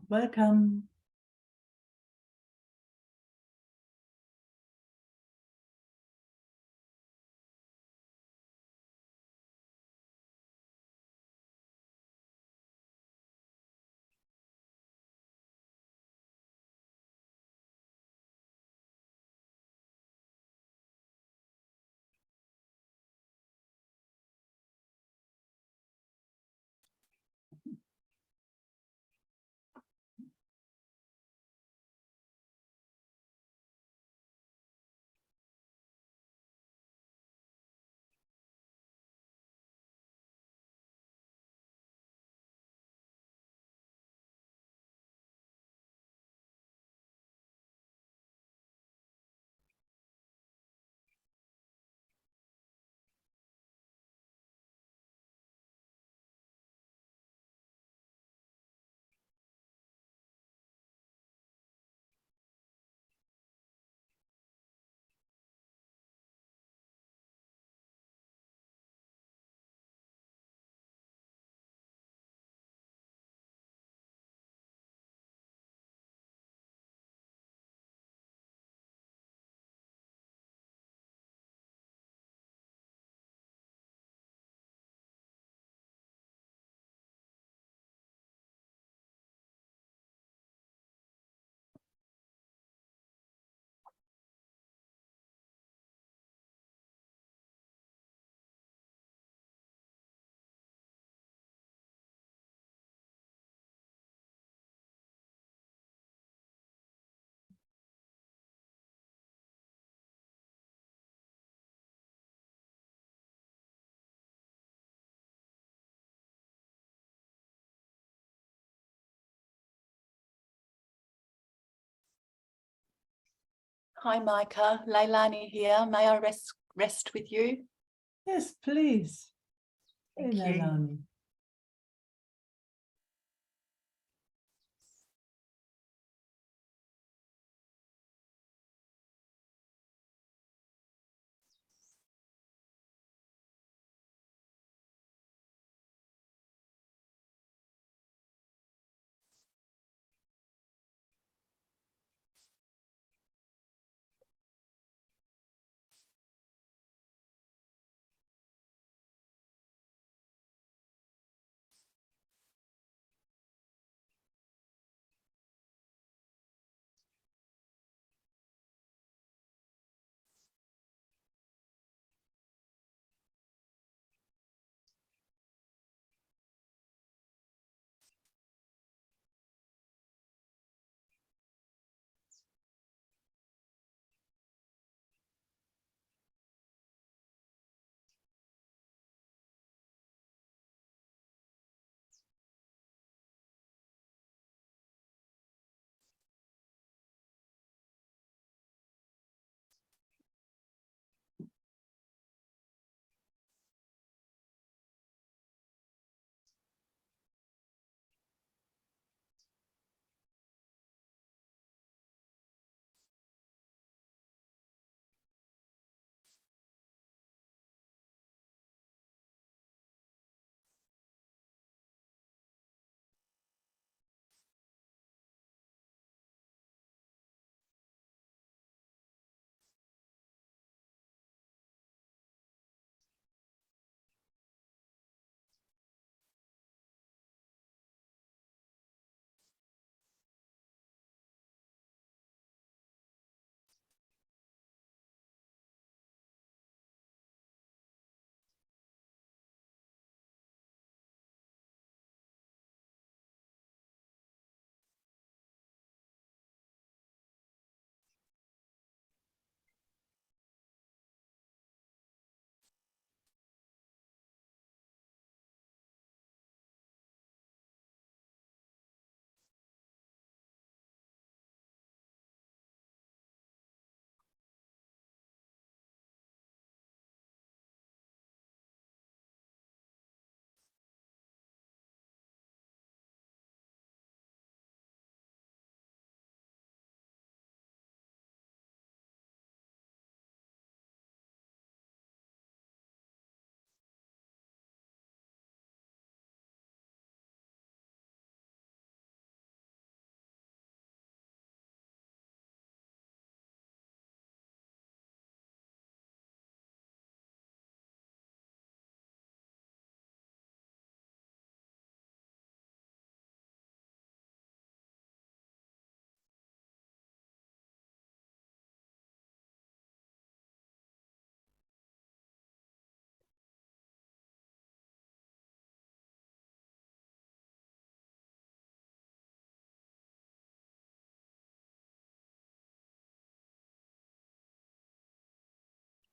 Welcome. Hi, Meike. Leilani here. May I rest with you? Yes, please. Thank Hey, you. Leilani.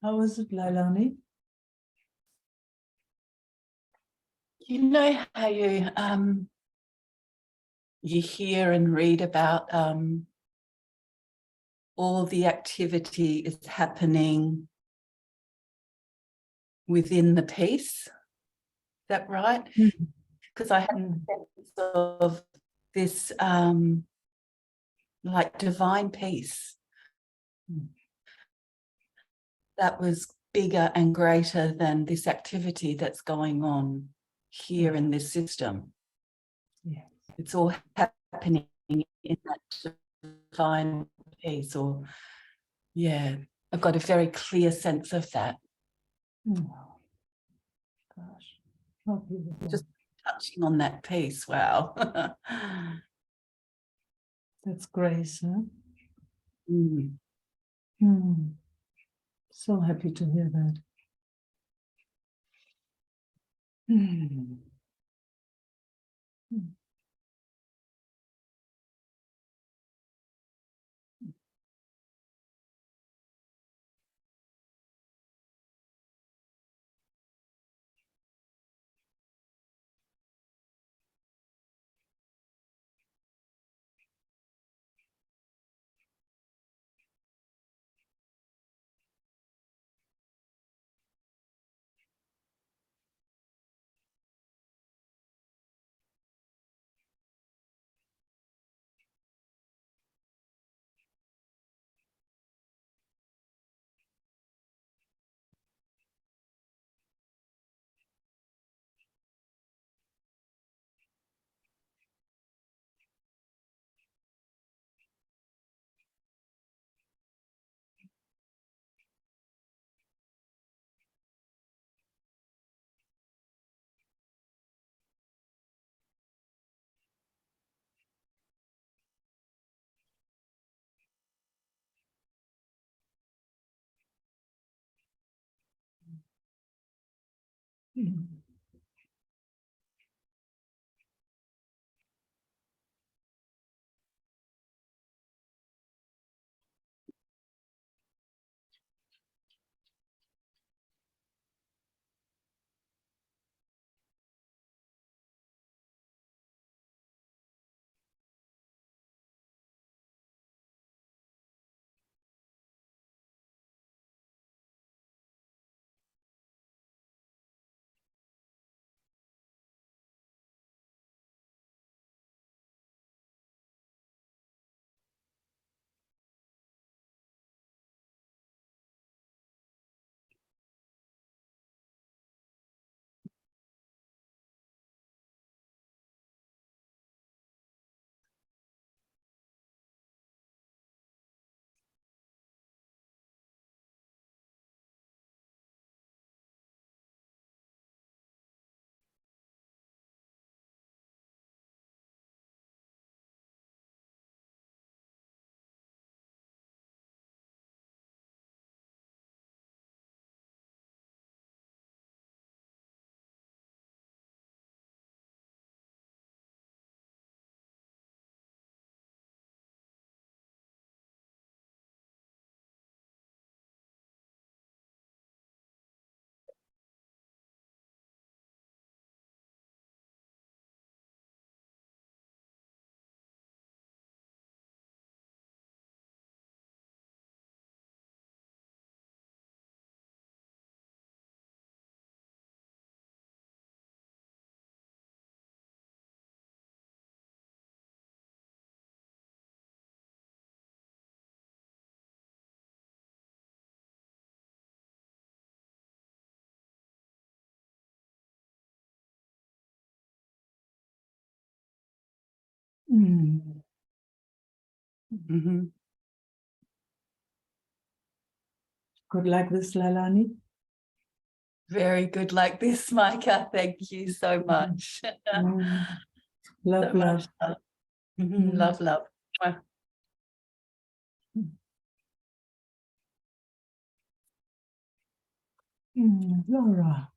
How is it, Lailani? You know how you hear and read about all the activity is happening within the piece. Is that right? Because I have a sense of this like divine peace that was bigger and greater than this activity that's going on here in this system. Yeah. It's all happening in that divine peace, or yeah, I've got a very clear sense of that. Oh, gosh, how beautiful. Just touching on that piece, wow. That's grace, huh? Mm. So happy to hear that. Mm. Mm. Mm. Mm-hmm. Good like this, Lailani? Very good like this, Micah. Thank you so much. Mm. Love, So much love. love. Love, love. Laura.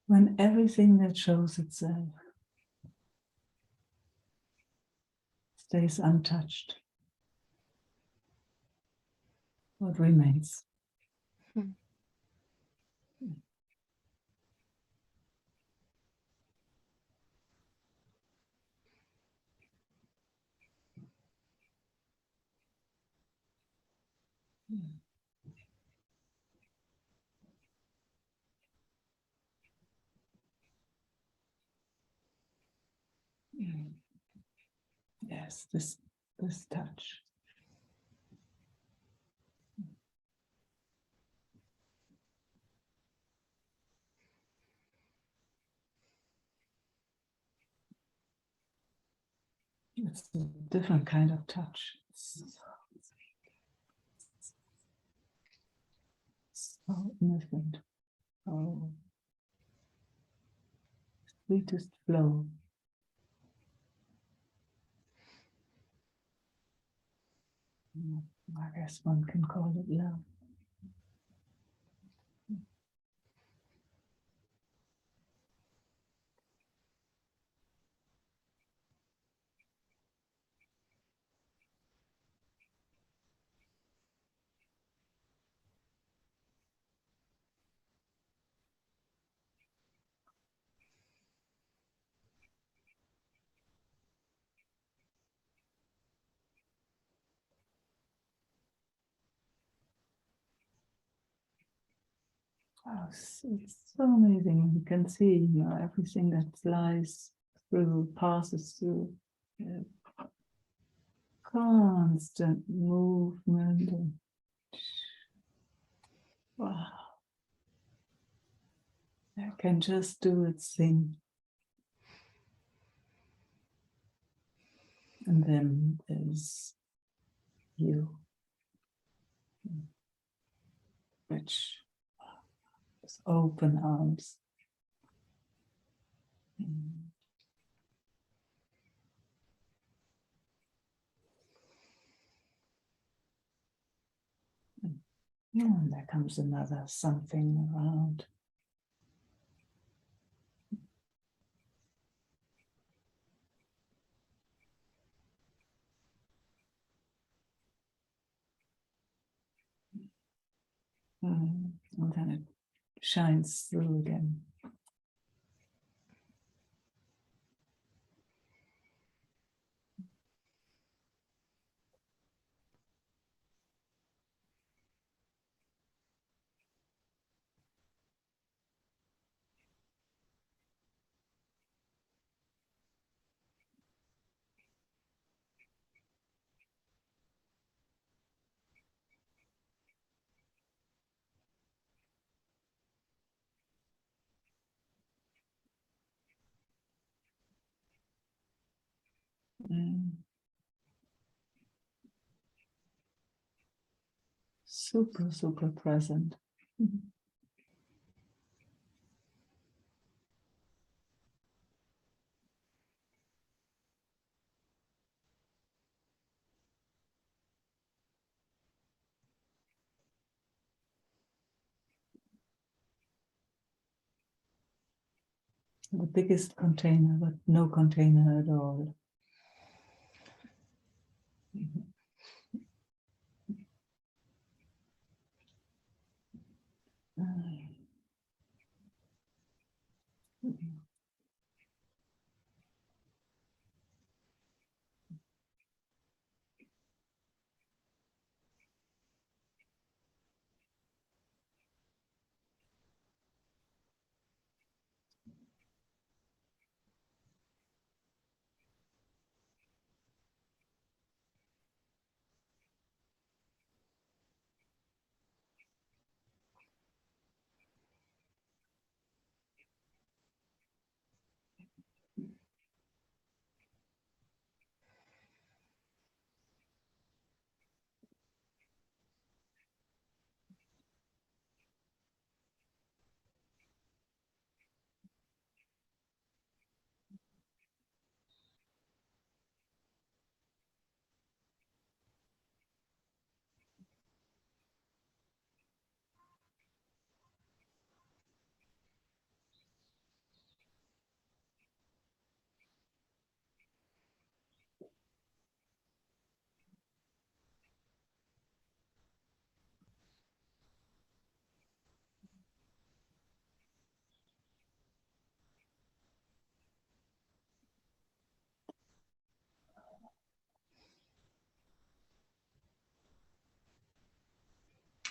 when everything that shows itself stays untouched, what remains? Yes, this touch. It's a different kind of touch. It's so innocent. Oh, sweetest flow. I guess one can call it love. Oh, it's so amazing. You can see, everything that flies through, passes through. Constant movement. And, wow. It can just do its thing. And then there's you, which is open arms. And there comes another something around. And then it shines through again. Super, super present. The biggest container, but no container at all.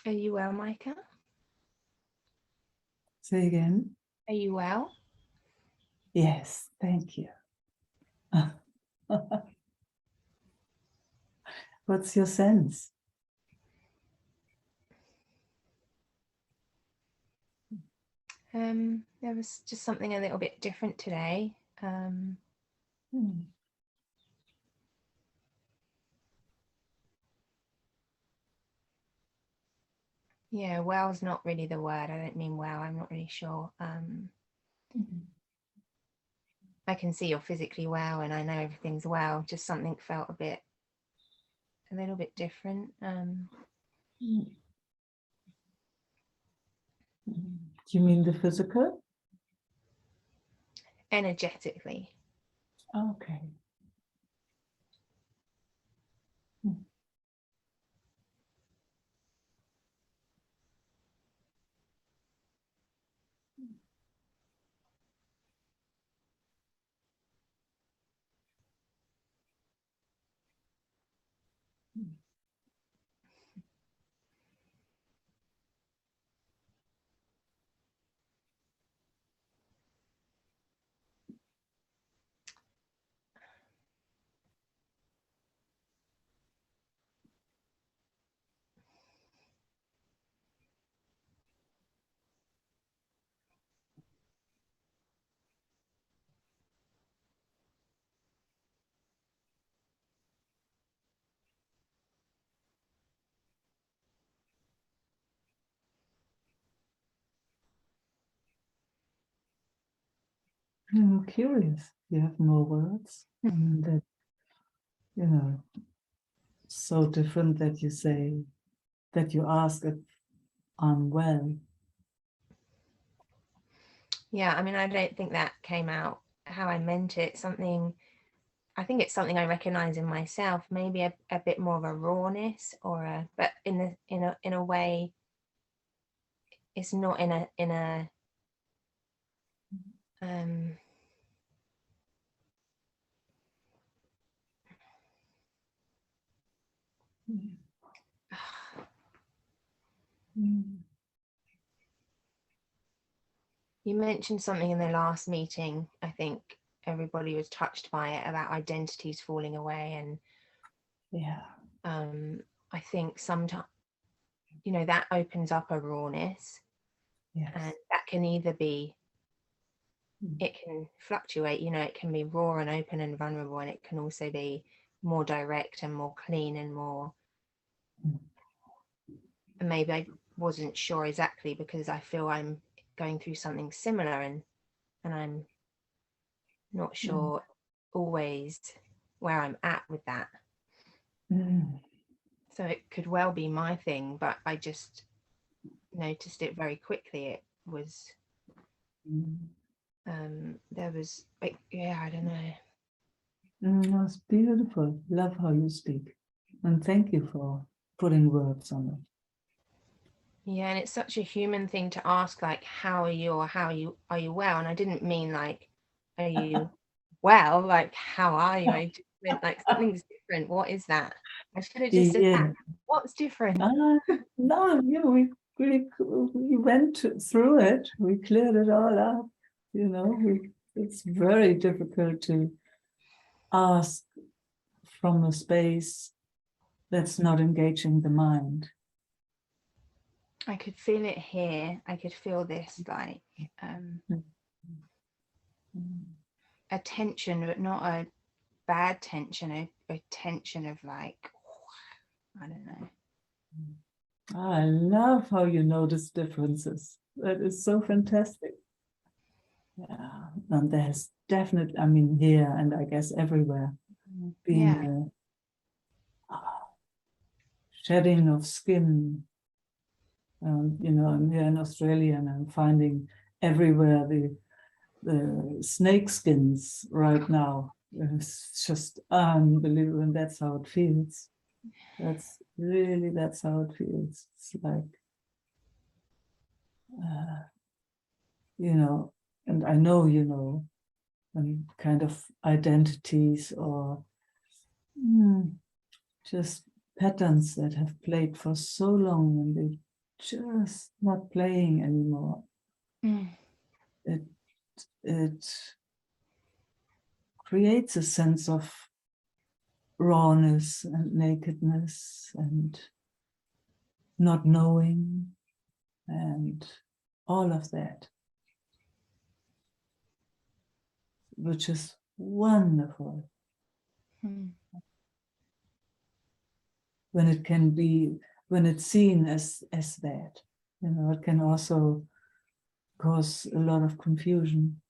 Are you well, Meike? Say again. Are you well? Yes, thank you. What's your sense? There was just something a little bit different today. Yeah, well's not really the word. I don't mean well. I'm not really sure. I can see you're physically well, and I know everything's well. Just something felt a little bit different. Do you mean the physical? Energetically. Okay. I'm curious. You have more words. I mean, that, you know, so different that you say, that you ask if I'm well. Yeah, I mean, I don't think that came out how I meant it. I think it's something I recognize in myself, maybe a bit more of a rawness but in a way, it's not in a You mentioned something in the last meeting. I think everybody was touched by it about identities falling away, and yeah, I think sometimes, that opens up a rawness, yes, and that can either be, it can fluctuate. It can be raw and open and vulnerable, and it can also be more direct and more clean and more. And maybe I wasn't sure exactly because I feel I'm going through something similar, and I'm not sure always where I'm at with that. So it could well be my thing, but I just noticed it very quickly. It was there was like, I don't know. That's beautiful. Love how you speak, and thank you for putting words on it. Yeah, and it's such a human thing to ask, like, how are you, or are you well? And I didn't mean like, are you well, like, how are you? I just meant like, something's different. What is that? I should have just said that. What's different? No, we went through it. We cleared it all up. It's very difficult to ask from a space that's not engaging the mind. I could feel it here. I could feel this like a tension, but not a bad tension, a tension of like, I don't know. I love how you notice differences. That is so fantastic. Yeah, and there's definitely, I mean, here and I guess everywhere, being shedding of skin. I'm here in Australia, and I'm finding everywhere the snake skins right now. It's just unbelievable, and that's how it feels. That's how it feels. It's like, and I know, and kind of identities or just patterns that have played for so long, and they just not playing anymore. Mm. It creates a sense of rawness and nakedness and not knowing and all of that, which is wonderful Mm. when it can be, when it's seen as that. You know, it can also cause a lot of confusion.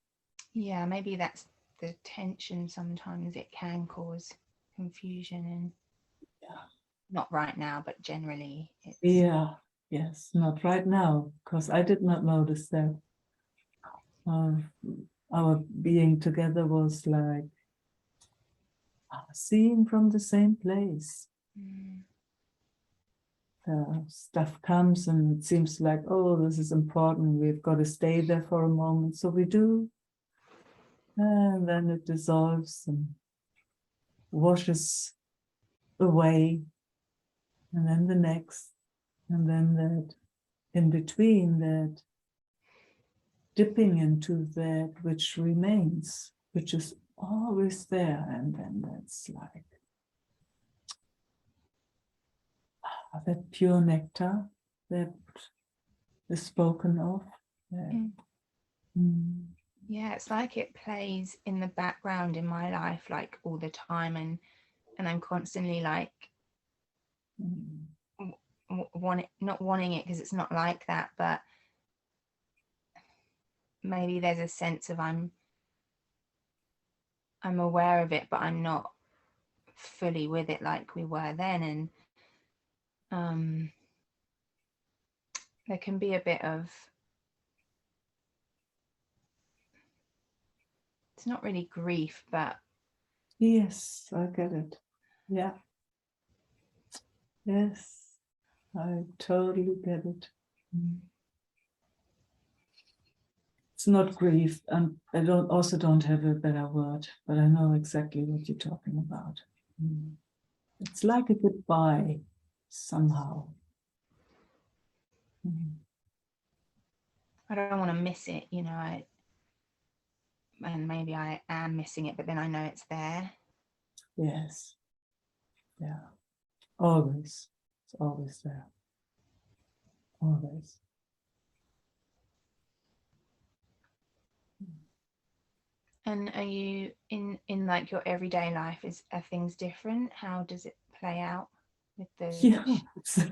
Yeah, maybe that's the tension. Sometimes it can cause confusion, and not right now, but generally it's Yes, not right now, because I did not notice that. Our being together was like seeing from the same place. Stuff comes and it seems like, oh, this is important, we've got to stay there for a moment, so we do, and then it dissolves and washes away, and then the next, and then that in between, that dipping into that which remains, which is always there, and then that's like that pure nectar that is spoken of. Yeah, it's like it plays in the background in my life like all the time, and I'm constantly like not wanting it, because it's not like that, but maybe there's a sense of I'm aware of it, but I'm not fully with it like we were then. And there can be a bit of, it's not really grief, but Yes, I get it. Yeah. Yes, I totally get it. It's not grief, and I don't have a better word, but I know exactly what you're talking about. It's like a goodbye somehow. I don't want to miss it, you know. And maybe I am missing it, but then I know it's there. Yes. Yeah. Always. It's always there. Always. And are you in like your everyday life, are things different? How does it play out with the Yeah, it's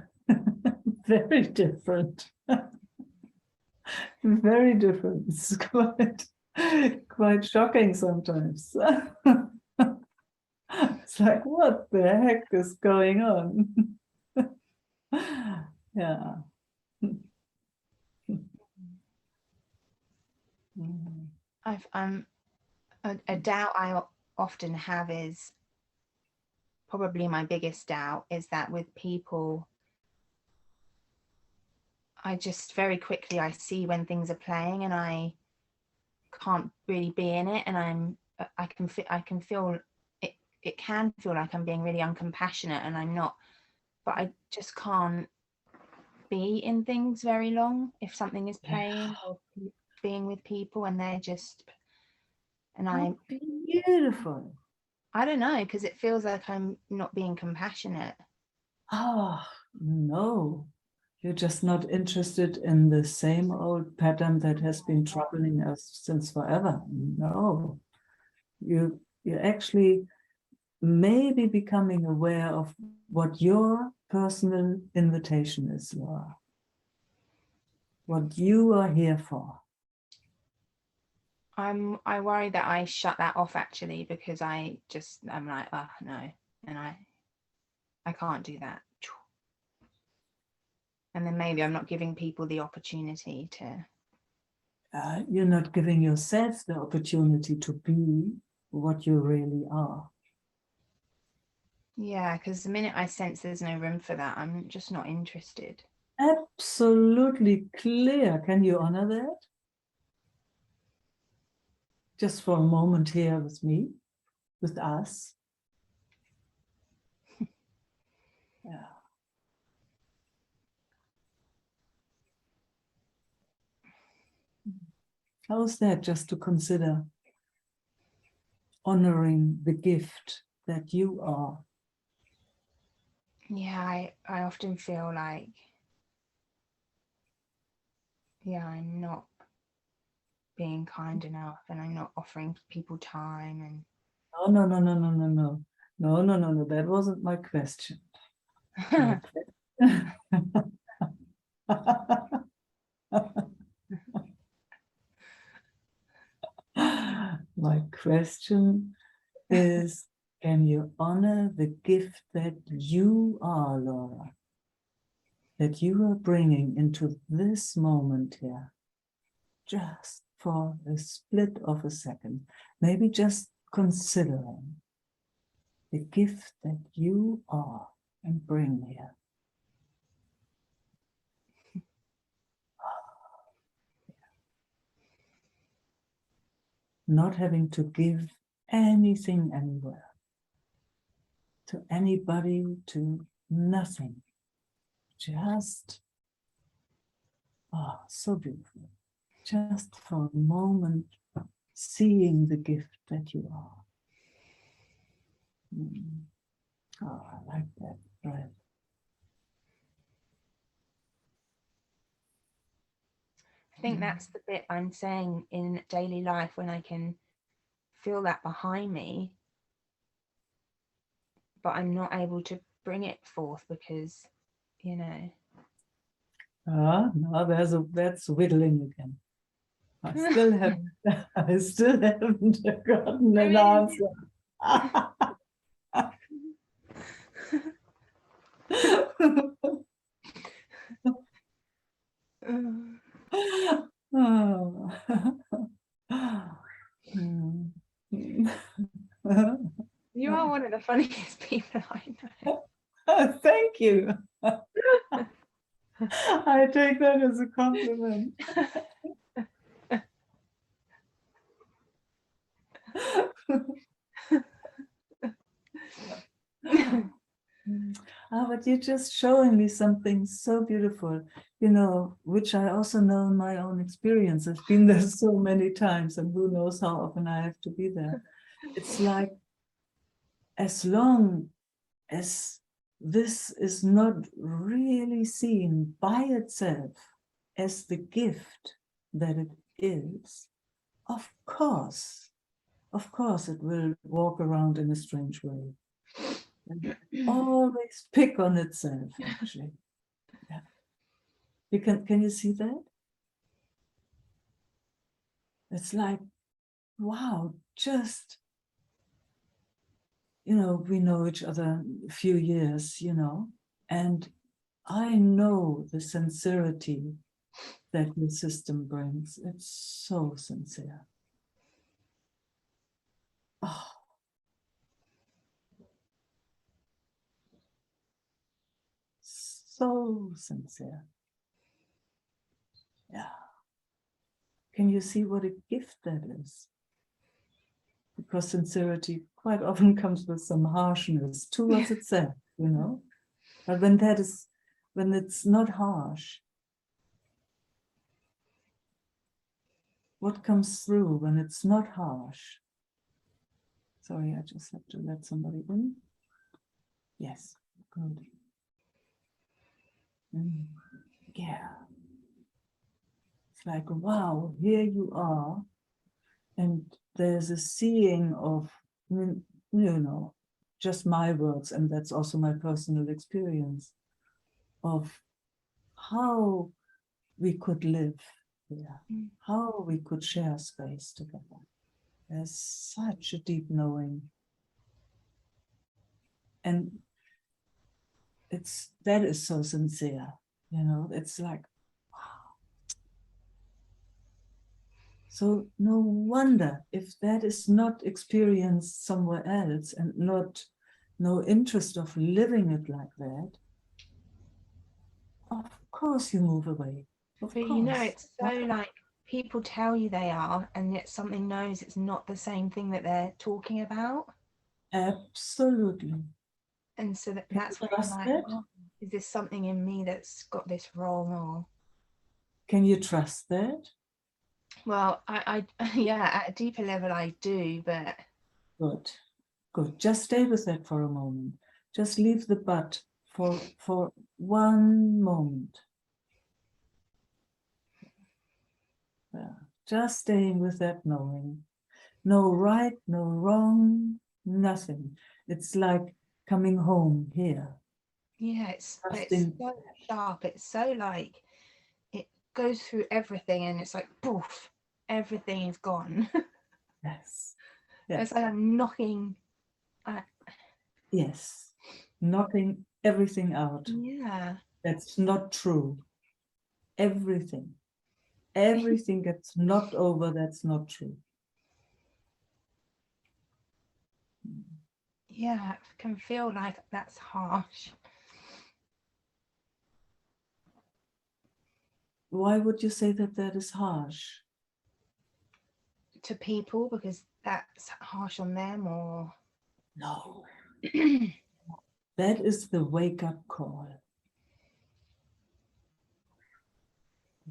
very different. Very different. It's quite shocking sometimes. It's like, what the heck is going on? Yeah. a doubt I often have is, probably my biggest doubt is that with people, I just very quickly I see when things are playing and I can't really be in it, and I can feel it. It can feel like I'm being really uncompassionate, and I'm not, but I just can't be in things very long if something is playing or being with people and they're just, and How beautiful. I don't know, because it feels like I'm not being compassionate. Oh, no. You're just not interested in the same old pattern that has been troubling us since forever. No. You're actually maybe becoming aware of what your personal invitation is, Laura. What you are here for. I worry that I shut that off actually, because I'm like, oh no, and I can't do that. And then maybe I'm not giving people the opportunity to. You're not giving yourself the opportunity to be what you really are. Yeah, because the minute I sense there's no room for that, I'm just not interested. Absolutely clear. Can you honor that? Just for a moment here with me, with us. Yeah. How's that, just to consider honoring the gift that you are? Yeah, I often feel like, yeah, I'm not being kind enough, and I'm not offering people time. And No, no, no, no, no, no, no, no, no, no, no. That wasn't my question. My my question is, can you honor the gift that you are, Laura? That you are bringing into this moment here, just for a split of a second, maybe just considering the gift that you are and bring here. Not having to give anything anywhere, to anybody, to nothing. Just, so beautiful. Just for a moment, seeing the gift that you are. Oh, I like that breath. I think that's the bit I'm saying in daily life, when I can feel that behind me, but I'm not able to bring it forth because, you know. No, that's whittling again. I still haven't gotten an answer. Oh. You are one of the funniest people I know. Thank you. I take that as a compliment. But you're just showing me something so beautiful, you know, which I also know in my own experience. I've been there so many times, and who knows how often I have to be there. It's like, as long as this is not really seen by itself as the gift that it is, of course it will walk around in a strange way. And always pick on itself, actually. Yeah. Can you see that? It's like, wow, just, you know, we know each other a few years, you know, and I know the sincerity that your system brings. It's so sincere. Oh. So sincere. Yeah. Can you see what a gift that is? Because sincerity quite often comes with some harshness towards itself, you know. But when it's not harsh, what comes through when it's not harsh? Sorry, I just have to let somebody in. Yes, good. Yeah. It's like, wow, here you are. And there's a seeing of, you know, just my words, and that's also my personal experience of how we could live here, how we could share space together. There's such a deep knowing. And that is so sincere, you know, it's like, wow. So no wonder if that is not experienced somewhere else, and no interest of living it like that, of course you move away. Of But course. you know, it's so like, people tell you they are, and yet something knows it's not the same thing that they're talking about. Absolutely. And so that's when I'm like, oh, is this something in me that's got this wrong? Or can you trust that? Well, yeah, at a deeper level I do, but Good, good. Just stay with that for a moment. Just leave the but for one moment. Yeah. Just staying with that knowing. No right, no wrong, nothing. It's like coming home here. yeah, it's Trusting. so sharp. It's so like it goes through everything, and it's like poof, everything is gone. Yes. It's Yes. like I'm knocking. Yes. Knocking everything out. Yeah, That's not true. Everything. Everything gets knocked over. That's not true. yeah, I can feel like that's harsh Why would you say that that is harsh? to people because that's harsh on them, or No. That is the wake-up call.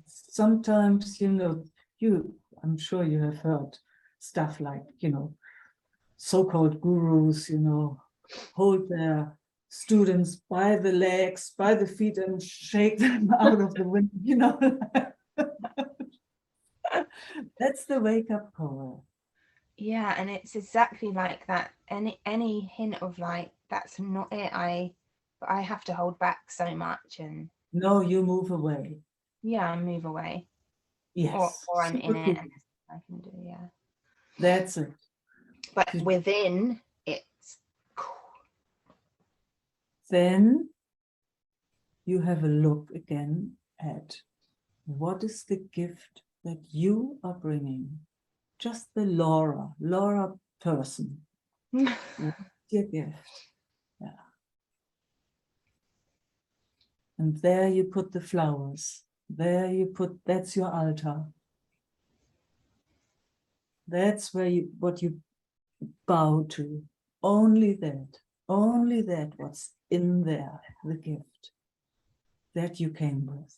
Sometimes, I'm sure you have heard stuff like, so-called gurus, hold their students by the legs, by the feet, and shake them out of the wind. That's the wake-up call. yeah, and it's exactly like that. Any hint of like that's not it. I have to hold back so much, and No, you move away. yeah, I move away, Yes. or I'm in Super it, cool. and I can do, yeah. That's it. But within it's Then you have a look again at what is the gift that you are bringing? Just the Laura person. What's your gift? Yeah. And there you put the flowers. That's your altar. That's what you bow to. Only that what's in there, the gift that you came with.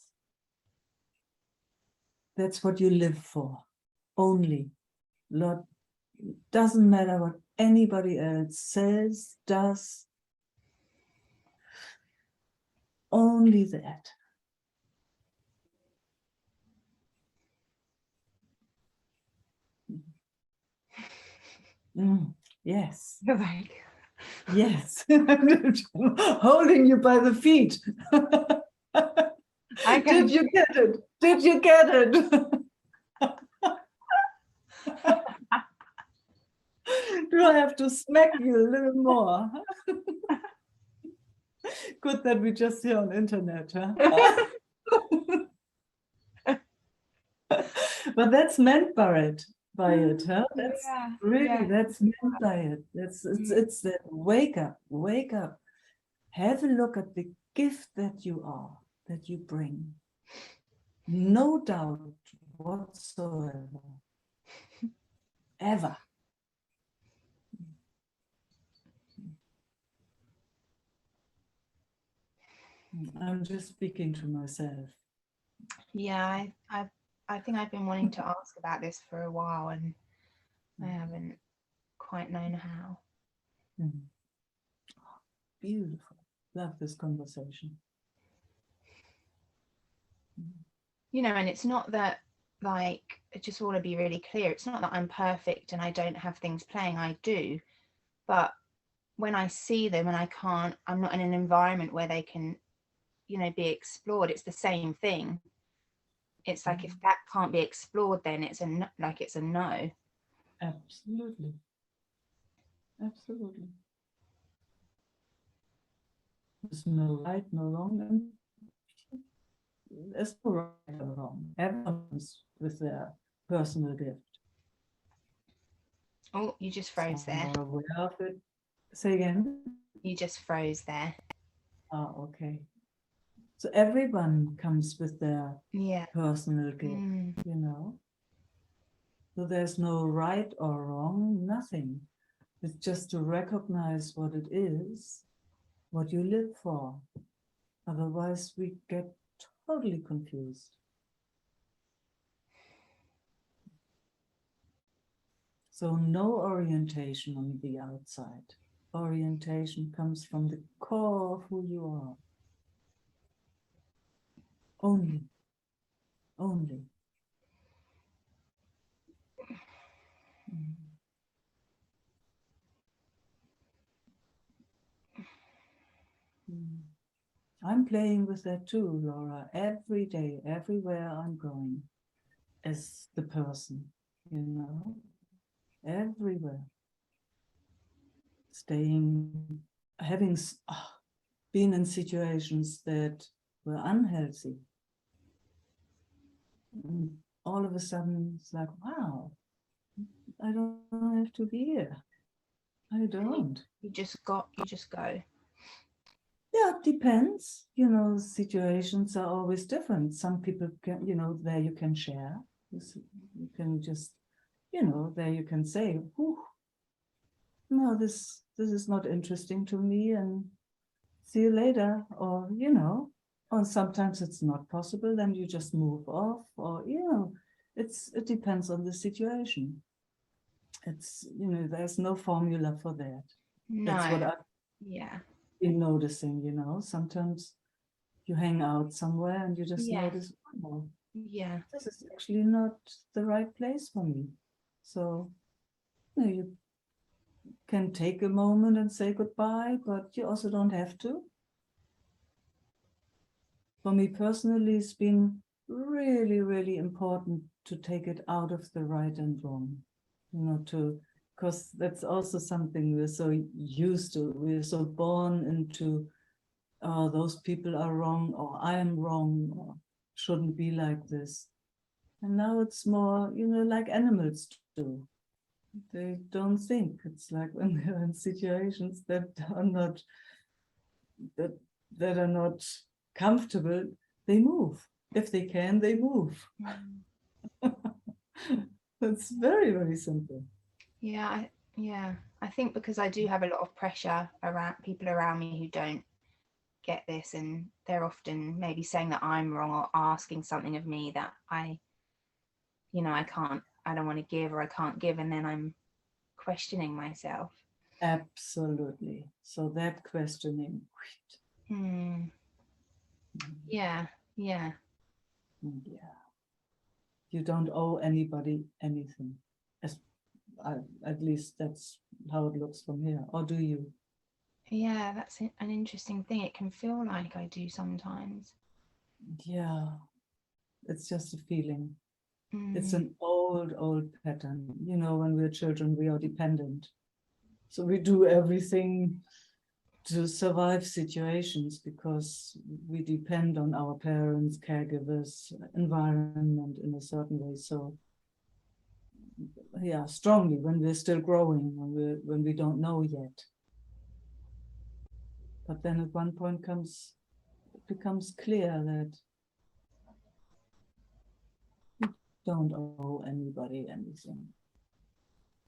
That's what you live for. Only. Lord, doesn't matter what anybody else says, does, only that. Yes. like Yes. Holding you by the feet. I Did can. you get it? Did you get it? Do I have to smack you a little more? Good that we just see on internet, huh? But that's meant by it, huh? That's Yeah, really, yeah. that's meant by it. It's that wake up. Have a look at the gift that you are, that you bring. No doubt whatsoever. Ever. I'm just speaking to myself. Yeah, I think I've been wanting to ask about this for a while, and I haven't quite known how. Beautiful. Love this conversation. And it's not that, like, I just want to be really clear. It's not that I'm perfect and I don't have things playing. I do, but when I see them and I'm not in an environment where they can, be explored. It's the same thing. It's like if that can't be explored, then it's it's a no. Absolutely. Absolutely. There's no right, no wrong, and there's no right or wrong. Everyone's with their personal gift. Oh, you just froze Some there. are aware of it. Say again. You just froze there. Oh, okay. So everyone comes with their Yeah. personal gift, So there's no right or wrong, nothing. It's just to recognize what it is, what you live for. Otherwise, we get totally confused. So no orientation on the outside. Orientation comes from the core of who you are. Only. Only. Mm. Mm. I'm playing with that too, Laura, every day, everywhere I'm going, as the person, you know, everywhere. Staying, having been in situations that were unhealthy. And all of a sudden, it's like, wow, I don't have to be here. I don't. You just go. Yeah, it depends. You know, situations are always different. Some people can, you know, there you can share. You can just, you know, there you can say, no, this is not interesting to me, and see you later. Or, you know, or sometimes it's not possible, then you just move off, or, you know, it depends on the situation. It's, you know, there's no formula for that. That's what No. I've Yeah. been noticing, you know. Sometimes you hang out somewhere and you just Yeah. notice, oh, Yeah. this is actually not the right place for me. So, you know, you can take a moment and say goodbye, but you also don't have to. For me personally, it's been really, really important to take it out of the right and wrong, you know, because that's also something we're so used to. We're so born into, oh, those people are wrong, or I am wrong, or shouldn't be like this. And now it's more, you know, like animals do. They don't think. It's like when they're in situations that are not that that are not comfortable, they move. If they can, they move. It's very, very simple. Yeah. I think because I do have a lot of pressure around people around me who don't get this, and they're often maybe saying that I'm wrong or asking something of me that I don't want to give, or I can't give, and then I'm questioning myself. Absolutely. So that questioning. Yeah. Yeah. You don't owe anybody anything. As at least that's how it looks from here. Or do you? Yeah, that's an interesting thing. It can feel like I do sometimes. Yeah, it's just a feeling. It's an old pattern. You know, when we're children, we are dependent. So we do everything to survive situations because we depend on our parents, caregivers, environment in a certain way. So yeah, strongly when we're still growing, when we don't know yet. But then at one point it becomes clear that you don't owe anybody anything.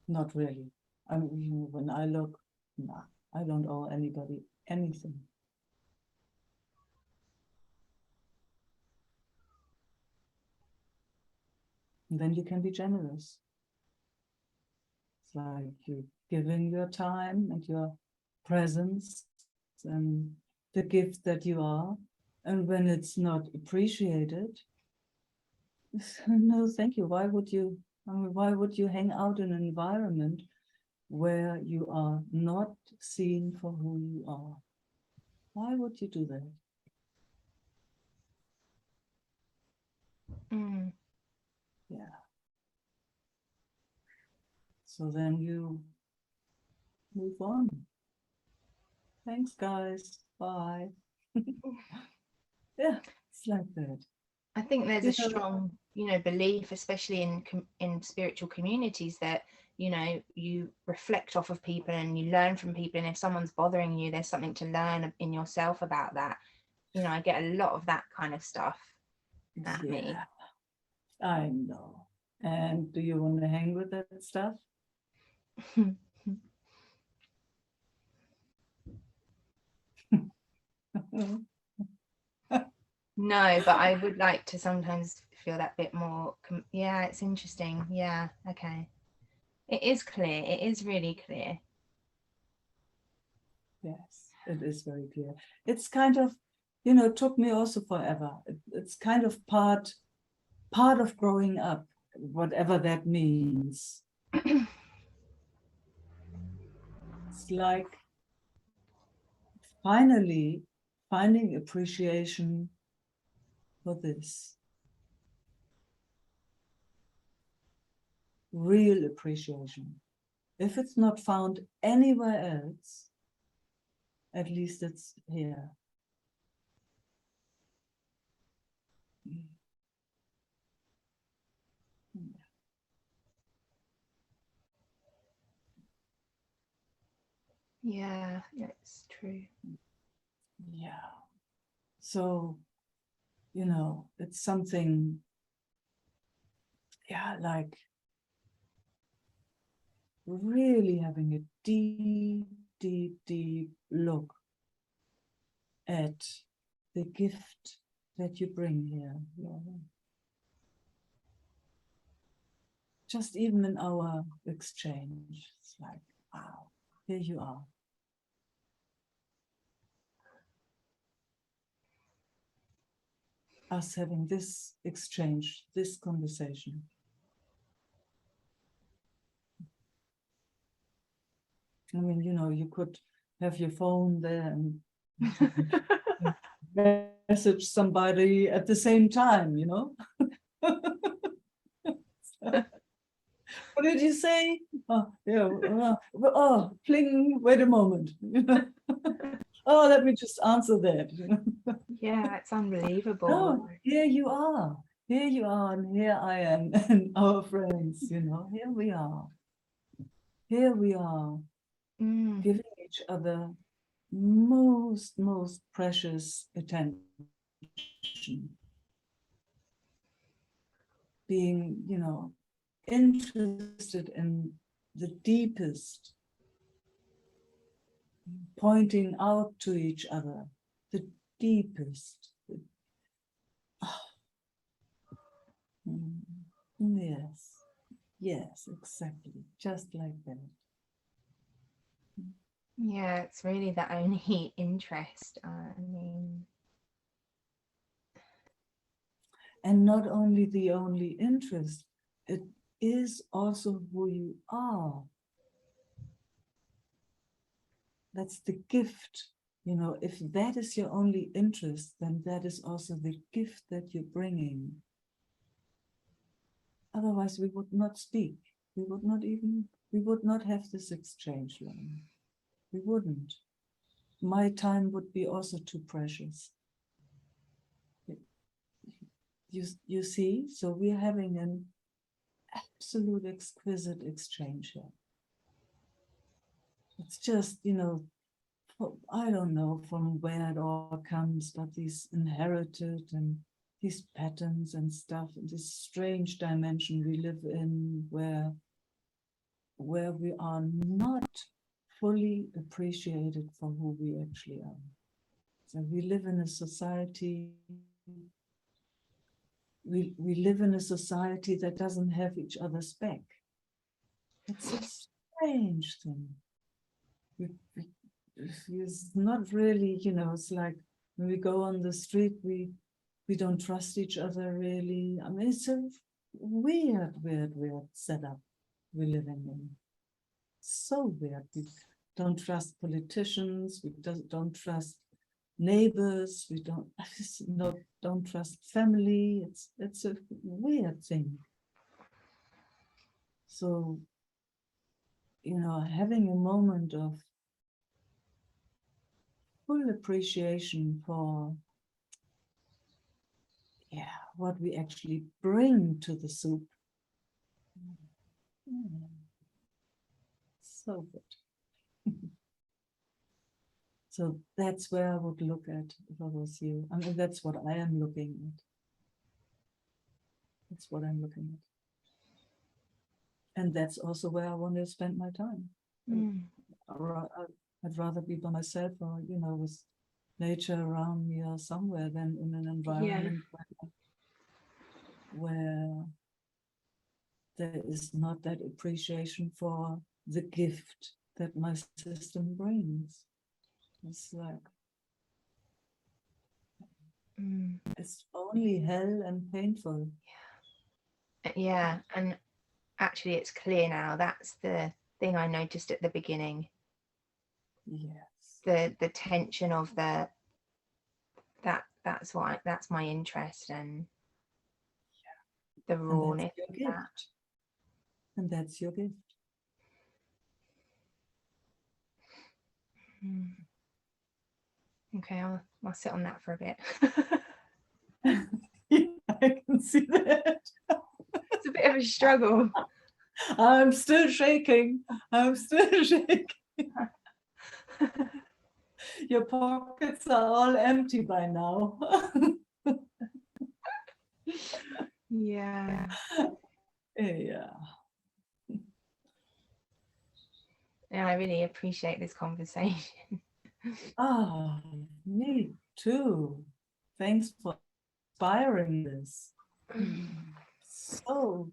Not really. I mean, you know, when I look, nah, I don't owe anybody anything. And then you can be generous. It's like you giving your time and your presence and the gift that you are. And when it's not appreciated, no, thank you. Why would you hang out in an environment where you are not seen for who you are? Why would you do that? Yeah. So then you move on. Thanks, guys. Bye. Yeah, it's like that. I think there's You a know, strong, belief, especially in spiritual communities, that you reflect off of people and you learn from people, and if someone's bothering you, there's something to learn in yourself about that. I get a lot of that kind of stuff at me. yeah, I know. And do you want to hang with that stuff? No, but I would like to sometimes feel that bit more. Yeah, it's interesting. Yeah, okay. It is clear. It is really clear. Yes, it is very clear. It's kind of, you know, it took me also forever. It's kind of part of growing up, whatever that means. It's like finally finding appreciation for this. Real appreciation. If it's not found anywhere else, at least it's here. Yeah, it's true. Yeah. So, you know, it's something, yeah, like really having a deep, deep, deep look at the gift that you bring here. Yeah. Just even in our exchange, it's like, wow, here you are. Us having this exchange, this conversation. I mean, you know, you could have your phone there and message somebody at the same time, you know? What did you say? Oh, yeah, oh, pling, wait a moment. Oh, let me just answer that. Yeah, it's unbelievable. No, here you are. Here you are, and here I am, and our friends, you know, here we are. Here we are, giving each other most precious attention. Being, you know, interested in the deepest, pointing out to each other the deepest. Yes, yes, exactly, just like that. Yeah, it's really the only interest. I mean, and not only the only interest, it is also who you are. That's the gift. You know, if that is your only interest, then that is also the gift that you're bringing. Otherwise, we would not speak. We would not have this exchange, Lauren. We wouldn't. My time would be also too precious. You see, so we're having an absolute exquisite exchange here. It's just, you know, I don't know from where it all comes, but these inherited and these patterns and stuff, and this strange dimension we live in where we are not fully appreciated for who we actually are. So we live in a society, we live in a society that doesn't have each other's back. It's a strange thing. It's not really, you know, it's like when we go on the street, we don't trust each other really. I mean, it's a weird setup we're living in. So weird. We don't trust politicians, we don't trust neighbors, we don't trust family. It's a weird thing. So, you know, having a moment of full appreciation for, yeah, what we actually bring to the soup. So good. So that's where I would look at if I was you. I mean, that's what I am looking at. That's what I'm looking at. And that's also where I want to spend my time. I'd rather be by myself or, you know, with nature around me or somewhere than in an environment where there is not that appreciation for the gift that my system brings. It's like, it's only hell and painful. Yeah, and actually it's clear now. That's the thing I noticed at the beginning. Yes. The tension of that's my interest, and the rawness And that's your of gift. that. And that's your gift. Okay, I'll sit on that for a bit. Yeah, I can see that. It's a bit of a struggle. I'm still shaking. I'm still shaking. Your pockets are all empty by now. Yeah. Yeah. And I really appreciate this conversation. Ah, me too. Thanks for inspiring this. So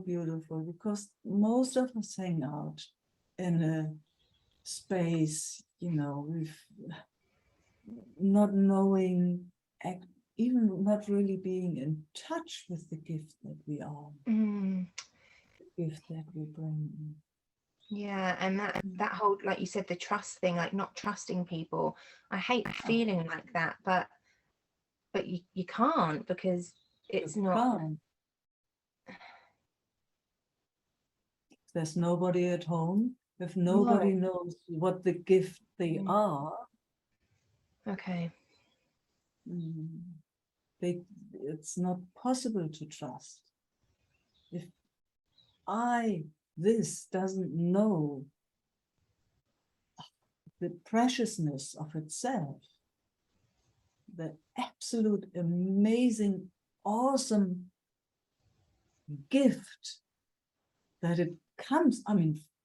beautiful, because most of us hang out in a space, with not knowing, even not really being in touch with the gift that we are, the gift that we bring. Yeah, and that whole, like you said, the trust thing, like not trusting people. I hate feeling like that, but you can't, because it's not. There's nobody at home. If nobody knows what the gift they are, Okay. It's not possible to trust. If this doesn't know the preciousness of itself, the absolute amazing, awesome gift that it comes,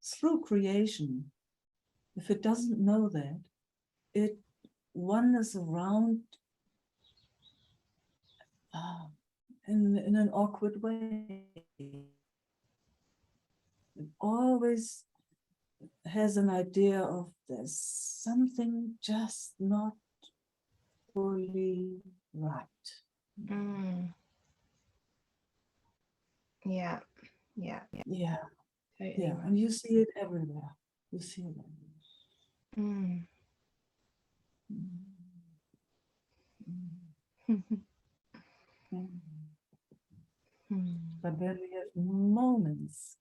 through creation, if it doesn't know that, it wanders around in an awkward way. It always has an idea of there's something just not fully right. Yeah. Yeah. Totally Yeah. right. And you see it everywhere. You see it everywhere. But then we have moments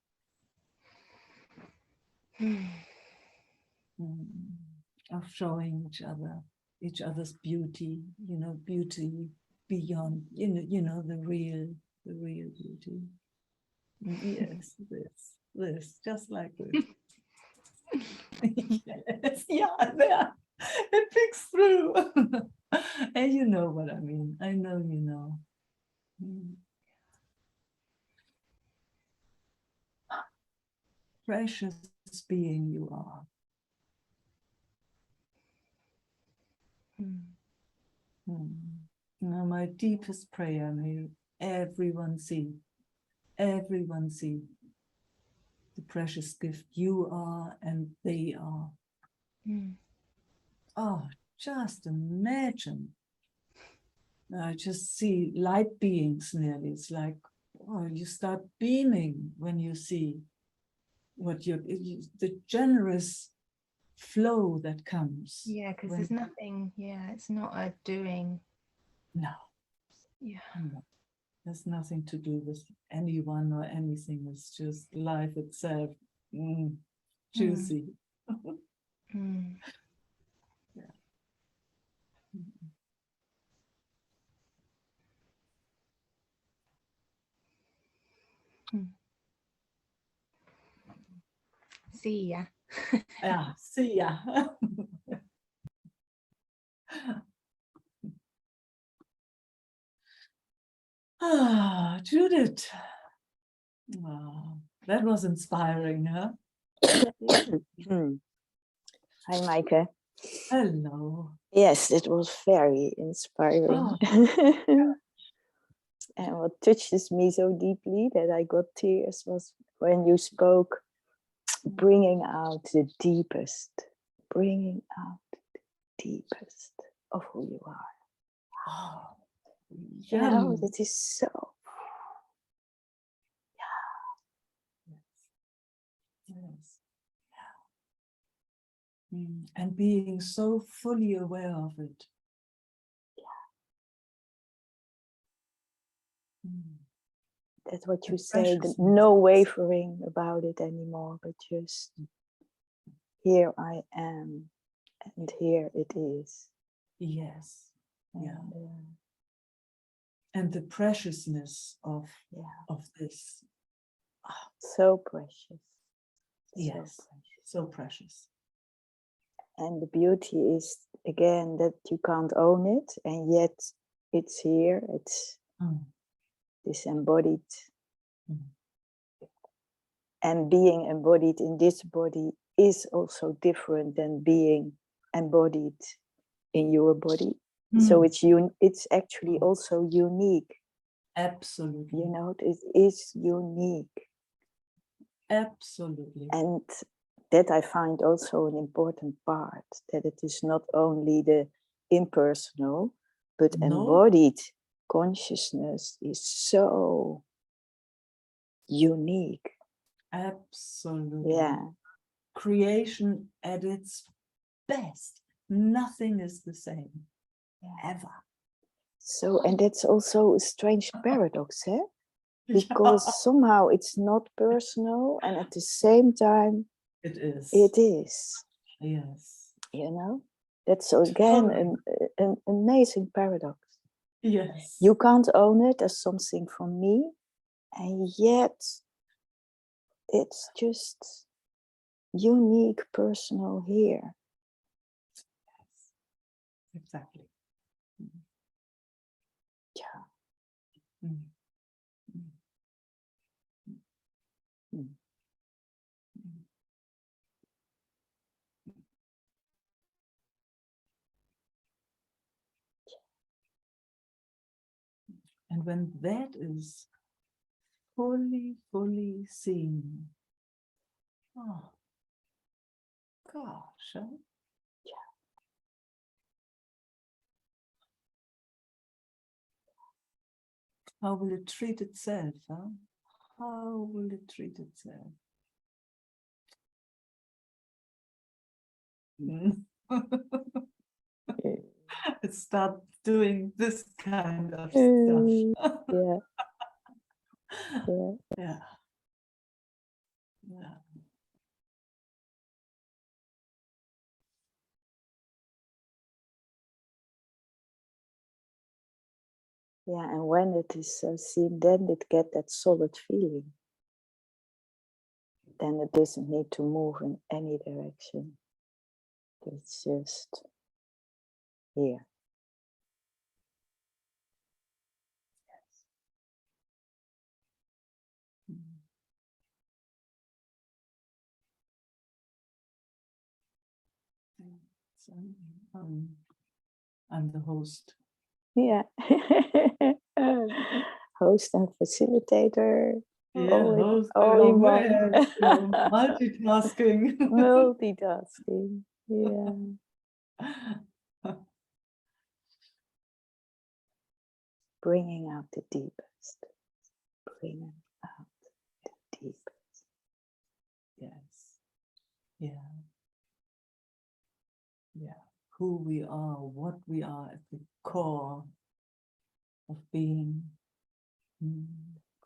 of showing each other's beauty, beauty beyond, the real beauty. Yes, this, just like this. Yes, yeah, there. It picks through. And you know what I mean. I know you know. Precious being you are. Now, my deepest prayer, may everyone see the precious gift you are and they are. Oh, just imagine. I just see light beings nearly. It's like, oh, you start beaming when you see what the generous flow that comes. Yeah, because there's nothing, it's not a doing. No. Yeah. No. There's nothing to do with anyone or anything. It's just life itself. Juicy. Yeah. See ya. Yeah, see ya. Judith. Oh, that was inspiring, huh? Hi, Meike. Hello. Yes, it was very inspiring. And what touches me so deeply that I got tears was when you spoke, bringing out the deepest of who you are. Oh, You know, yum. it is so. Yes. And being so fully aware of it. That's what you The say, preciousness. no wavering about it anymore, but just here I am, and here it is. Yes. Yeah. And, And the preciousness of this. so precious. Yes. So precious. And the beauty is, again, that you can't own it, and yet it's here, it's disembodied. And being embodied in this body is also different than being embodied in your body. So it's actually also unique. Absolutely. You know, it is unique. Absolutely. And that I find also an important part, that it is not only the impersonal, but embodied consciousness is so unique. Absolutely. Yeah. Creation at its best. Nothing is the same. Ever. So, and that's also a strange paradox, eh? Because somehow it's not personal, and at the same time it is. It is. Yes. You know, that's again an amazing paradox. Yes. You can't own it as something from me, and yet it's just unique, personal here. Yes. Exactly. Yeah. And when that is fully seen, oh gosh, huh? How will it treat itself? Huh? How will it treat itself? It starts doing this kind of stuff. Yeah. Yeah. Yeah. Yeah, and when it is seen, then it gets that solid feeling. Then it doesn't need to move in any direction. It's just here. So, I'm the host. Yeah. Host and facilitator. Yeah, host, all in one. Multitasking. Multitasking. Yeah. Bringing out the deepest. Bringing out the deepest. Yes. Yeah. Yeah. Who we are, what we are at the core of being.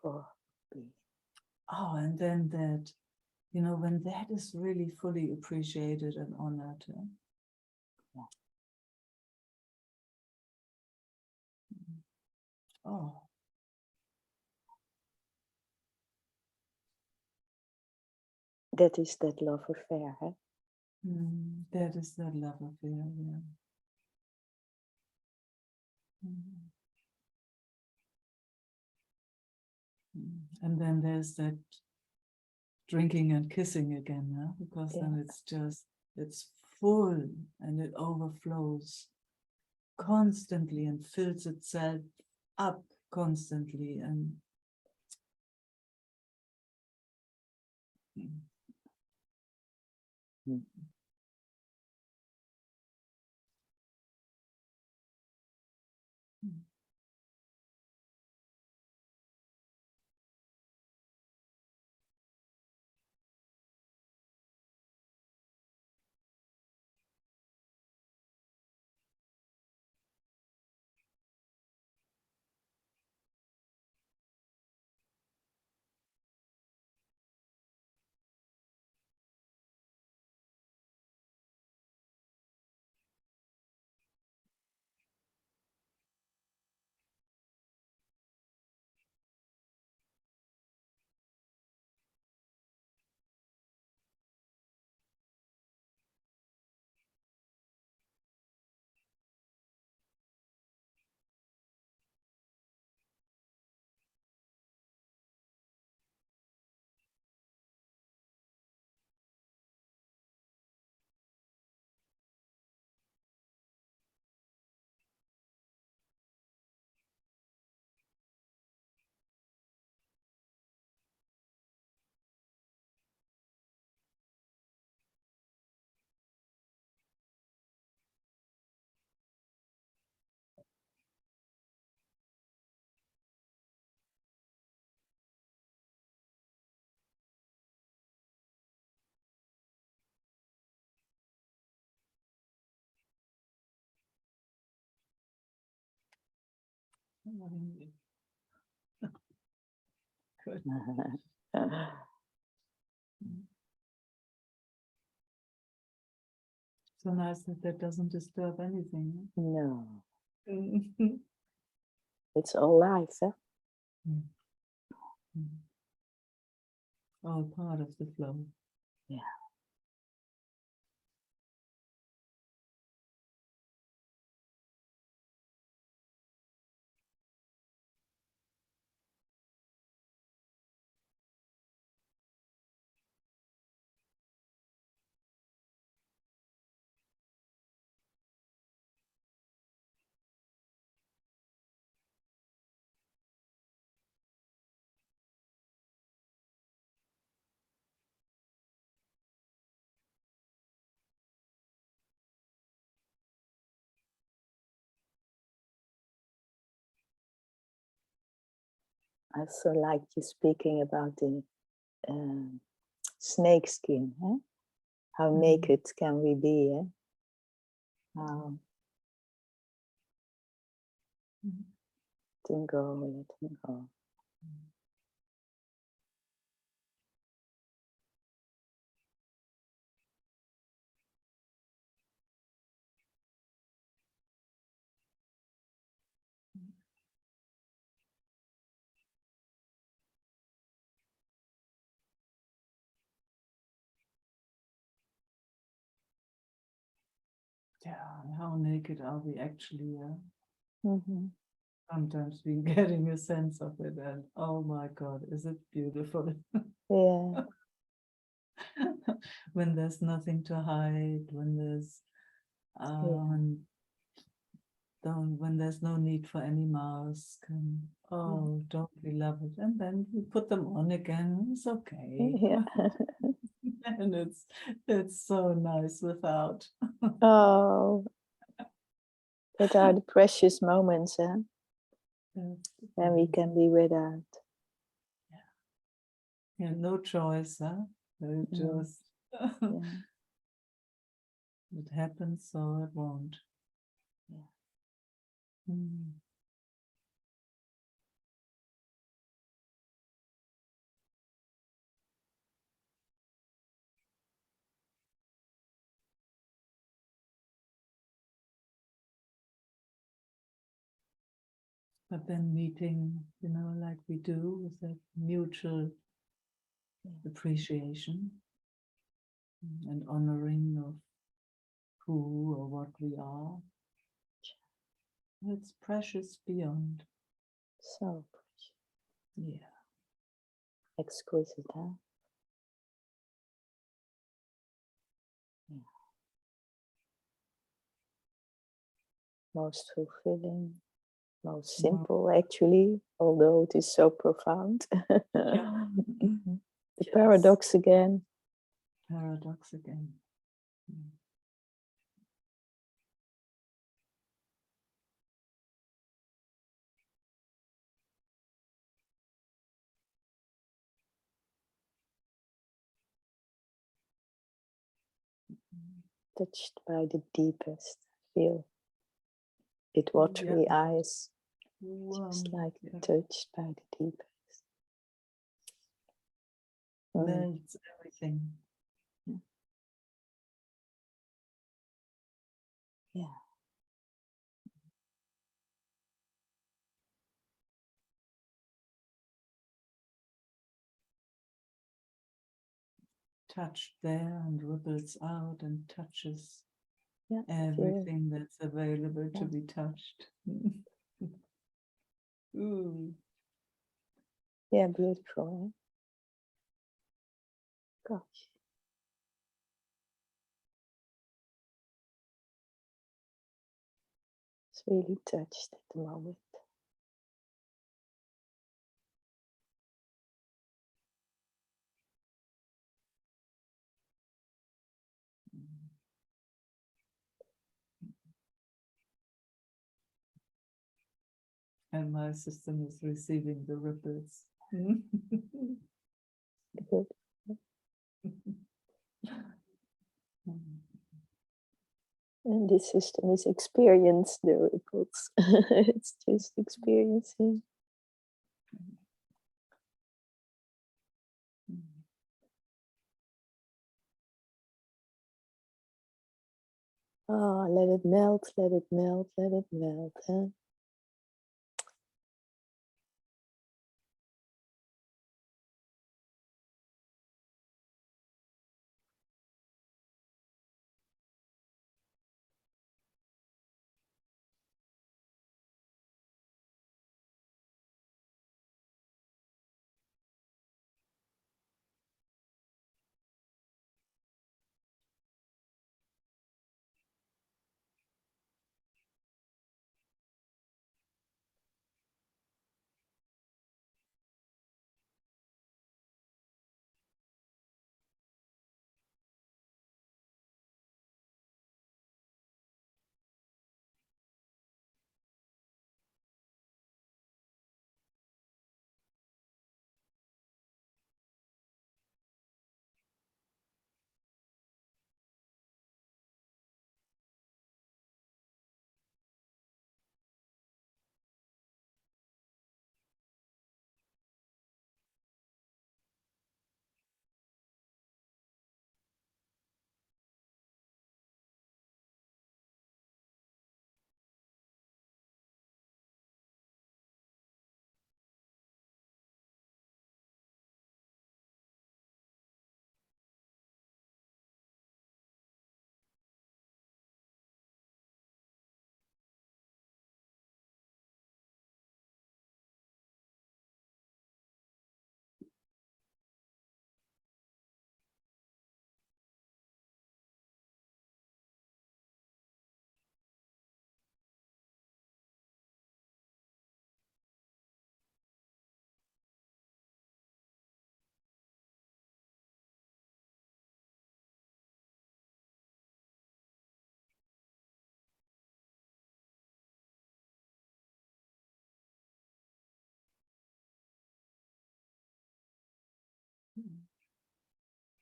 Core of being. Oh, and then that, you know, when that is really fully appreciated and honored. Yeah. Oh. That is that love affair, huh? That is that love affair, yeah. And then there's that drinking and kissing again, huh? Because then it's full and it overflows constantly and fills itself up constantly, and Mm. good. So nice that that doesn't disturb anything. No, Huh? it's all life, eh? All part of the flow. Yeah. I also like you speaking about the snake skin, eh? How naked can we be, eh? How letting go, letting go. Yeah, how naked are we actually? Mm-hmm. Sometimes we're getting a sense of it, and oh my God, is it beautiful? Yeah. When there's nothing to hide, when there's when there's no need for any mask, and oh, don't we love it? And then we put them on again. It's okay, Yeah. and it's so nice without. Oh, that are the precious moments, eh? When we can be without. Yeah, no choice, huh? No. Just Yeah. it happens, so it won't. Yeah. But then meeting, like we do, with that mutual appreciation and honoring of who or what we are, it's precious beyond. So precious. Yeah. Exquisite, huh? Yeah. Most fulfilling. most simple, actually, although it is so profound. Yeah. The Yes. paradox again. Paradox again. Mm. Touched by the deepest. Feel it watery Yeah. eyes, just like Yeah. touched by the deepest. Melts everything. Yeah. Touched there and ripples out and touches Yeah, everything that's available Yeah. to be touched. Ooh. Yeah, beautiful. Eh? Gosh. It's really touched at the moment. And my system is receiving the ripples. Good. And this system is experienced the ripples. It's just experiencing. Oh, let it melt, let it melt, let it melt. Huh?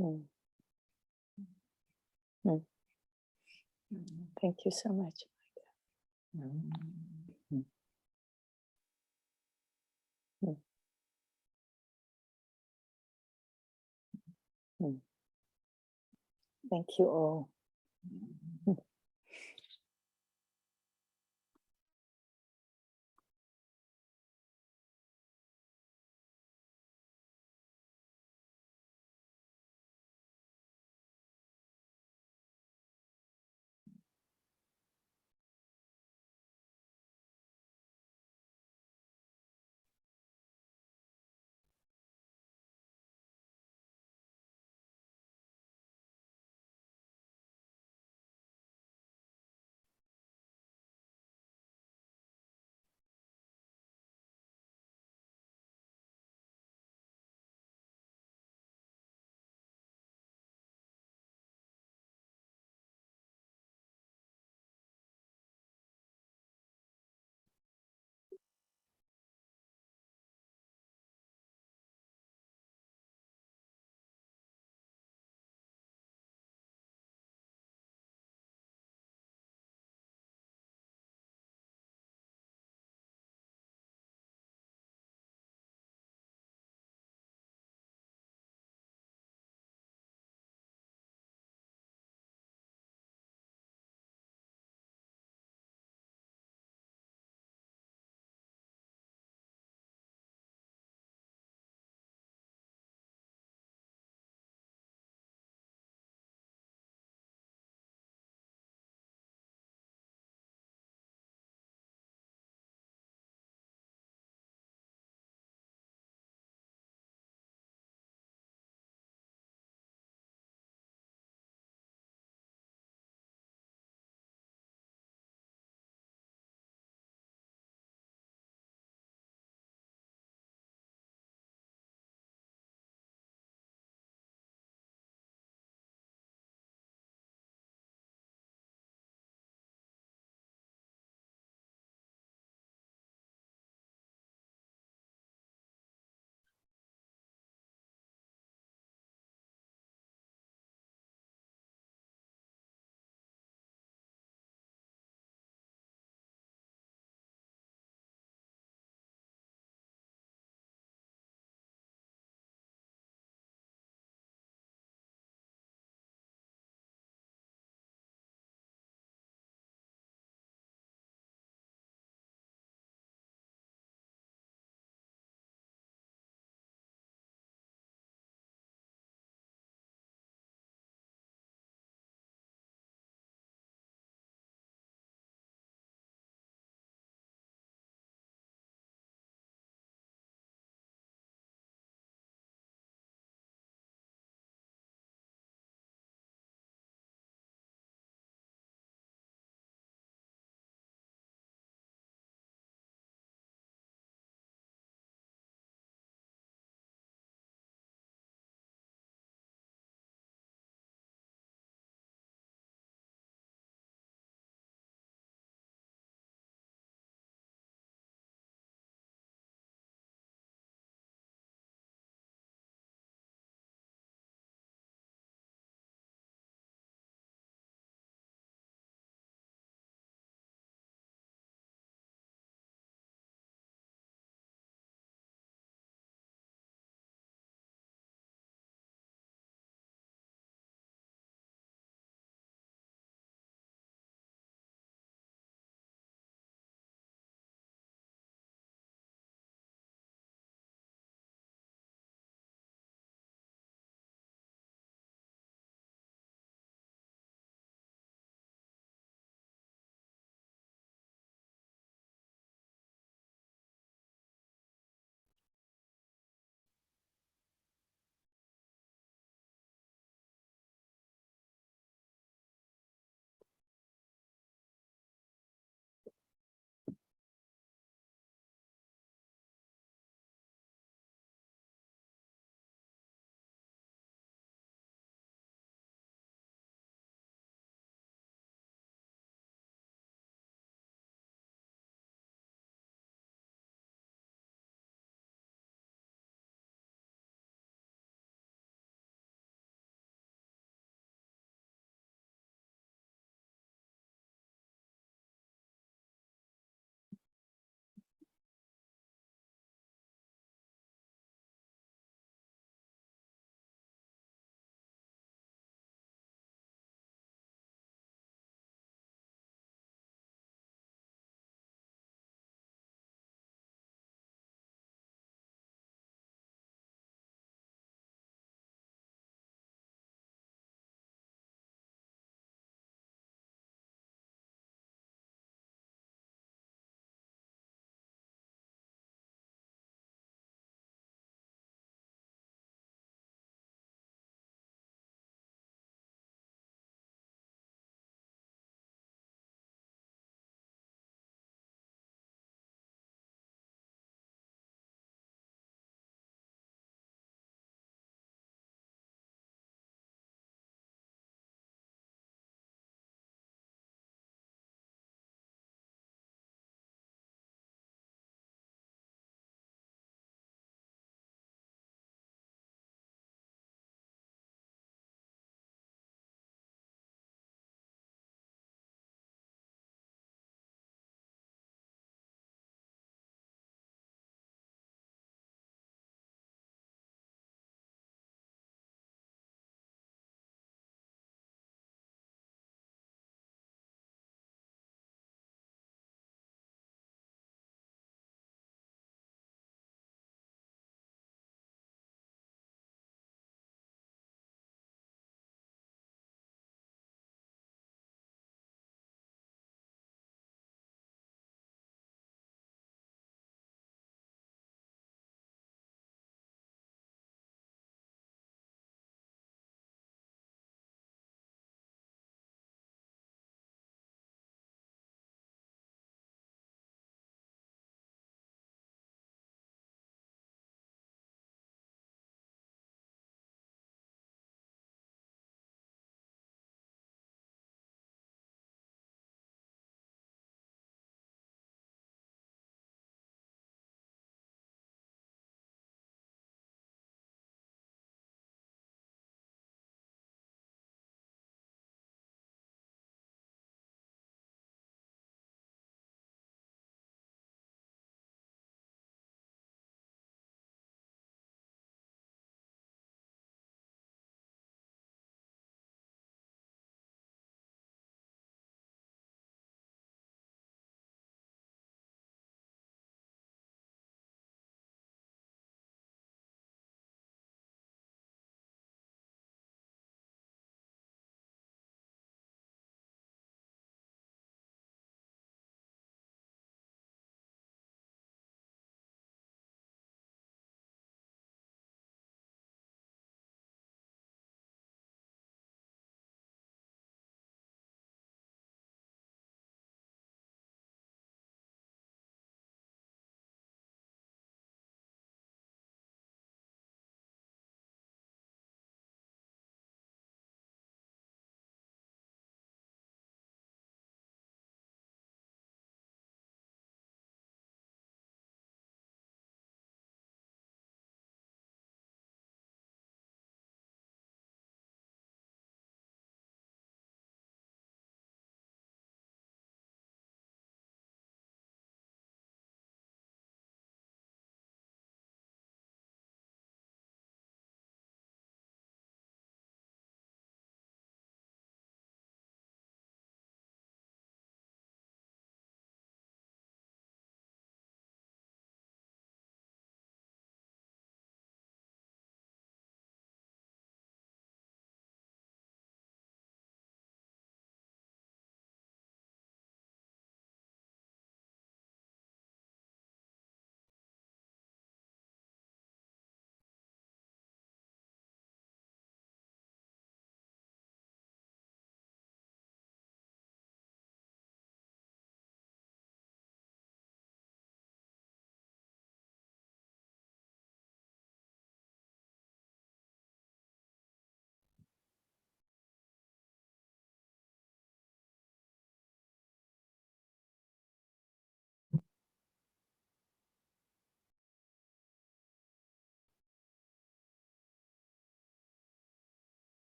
Mm. Mm. Thank you so much. Mm. Mm. Mm. Thank you all.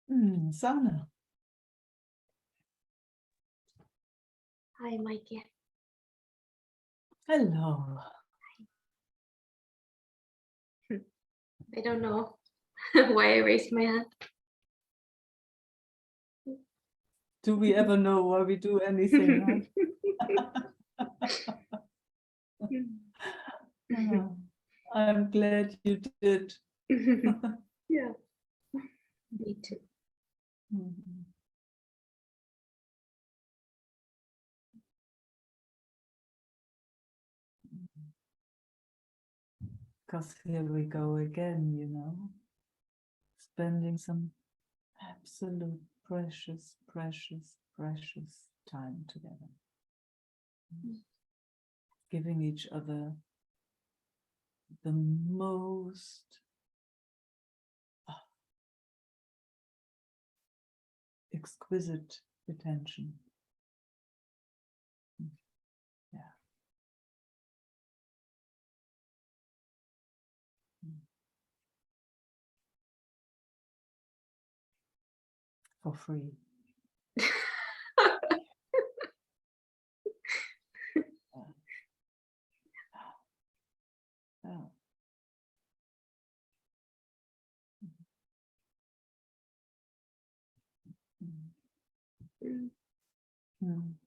Sana. Hi, Meike. Hello. I don't know why I raised my hand. Do we ever know why we do anything? Huh? I'm glad you did. Yeah, me too. Mhm. Because here we go again, you know, spending some absolute precious, precious, precious time together. Giving each other the most exquisite attention. Yeah. For free. Yeah. Mm.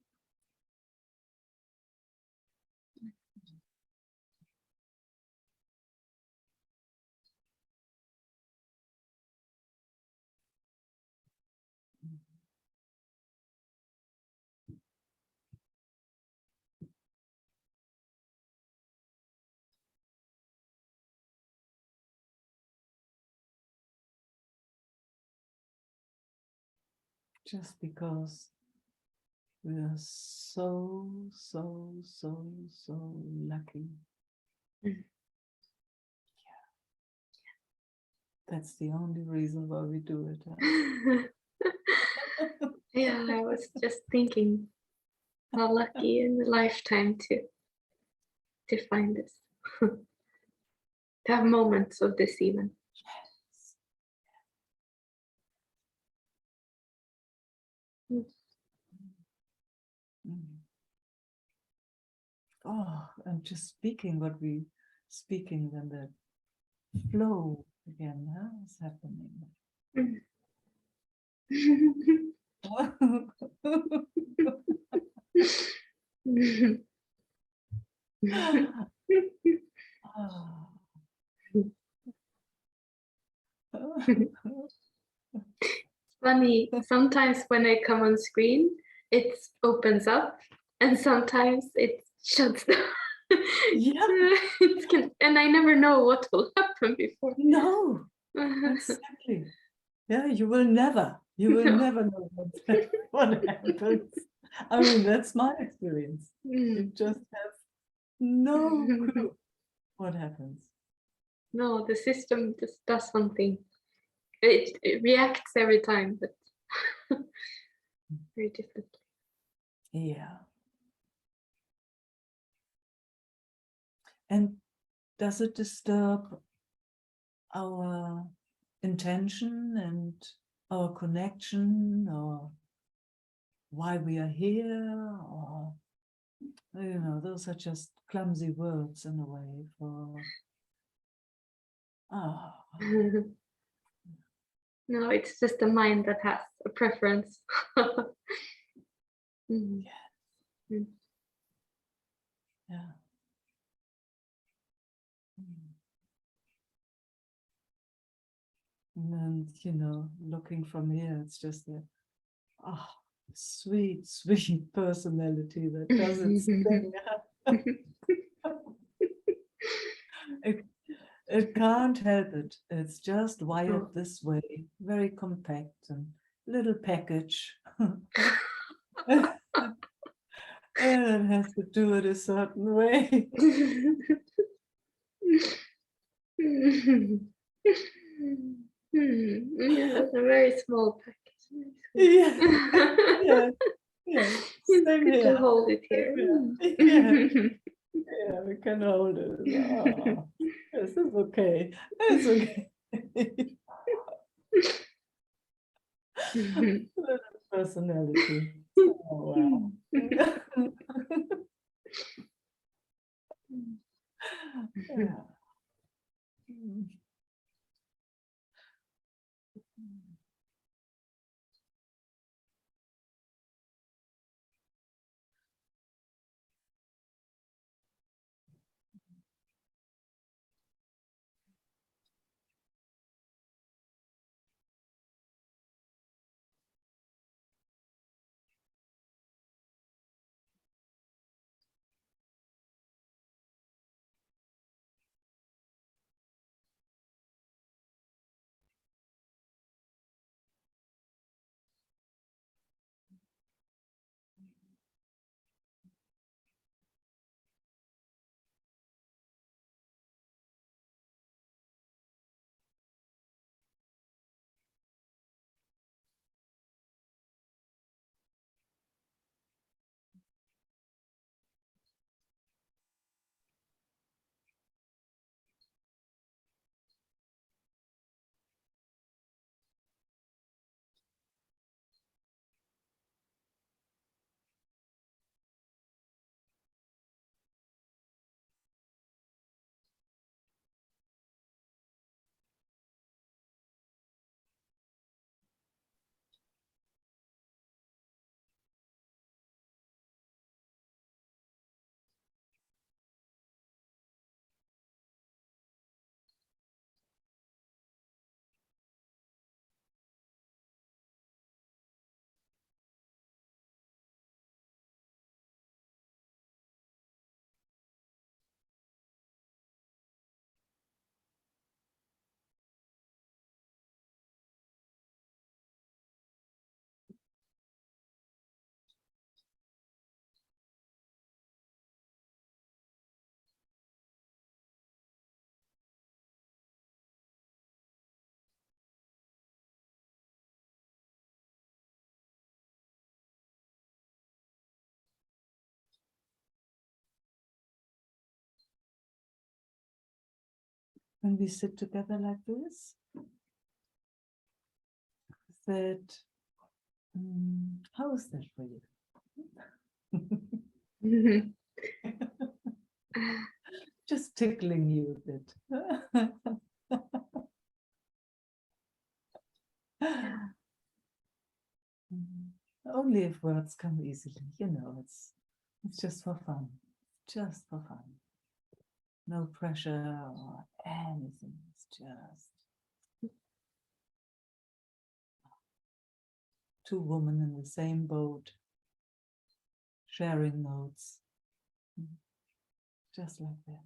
Just because we are so, so, so, so lucky. Mm. Yeah. That's the only reason why we do it. Huh? Yeah, I was just thinking how lucky in a lifetime to find this. To have moments of this even. Yes. Mm. Mm. Oh, and just speaking what we speaking, then the flow again, huh, is happening. Mm. Funny, sometimes when I come on screen, it opens up, and sometimes it shuts down. Yeah. And I never know what will happen before. No, exactly. Yeah, you will never No. know what happens. I mean, that's my experience. You just have no clue what happens. No, the system just does something. It reacts every time, but very differently. Yeah. And does it disturb our intention and our connection, or why we are here, or, you know, those are just clumsy words in a way for, No, it's just the mind that has a preference. Mm. Mm. yeah. And then, you know, looking from here, it's just a sweet, sweet personality that does its thing. It can't help it. It's just wired Oh. this way, very compact and little package. And it has to do it a certain way. Yeah, it's a very small package. Yeah, yeah, yeah. It's Same good here. to hold it here. Yeah, yeah, we can hold it. Oh, this is okay. It's okay. Personality. Oh, wow. Yeah. When we sit together like this, that how is that for you? Just tickling you a bit. Only if words come easily, it's just for fun, just for fun. No pressure or anything. It's just two women in the same boat, sharing notes, just like that.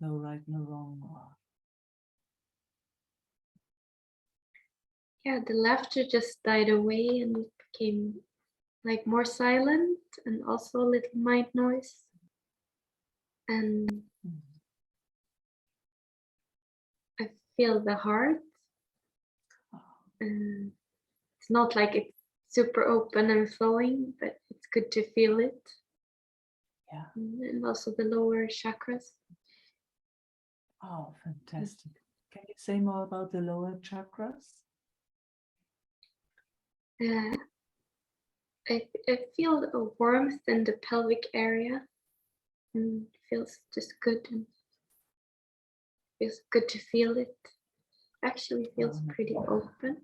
No right, no wrong. Yeah, the laughter just died away and it became like more silent and also a little mind noise. And I feel the heart. It's not like it's super open and flowing, but it's good to feel it. Yeah. And also the lower chakras. Oh, fantastic. Can you say more about the lower chakras? I feel a warmth in the pelvic area, and it feels just good, and feels good to feel it. Actually feels pretty open at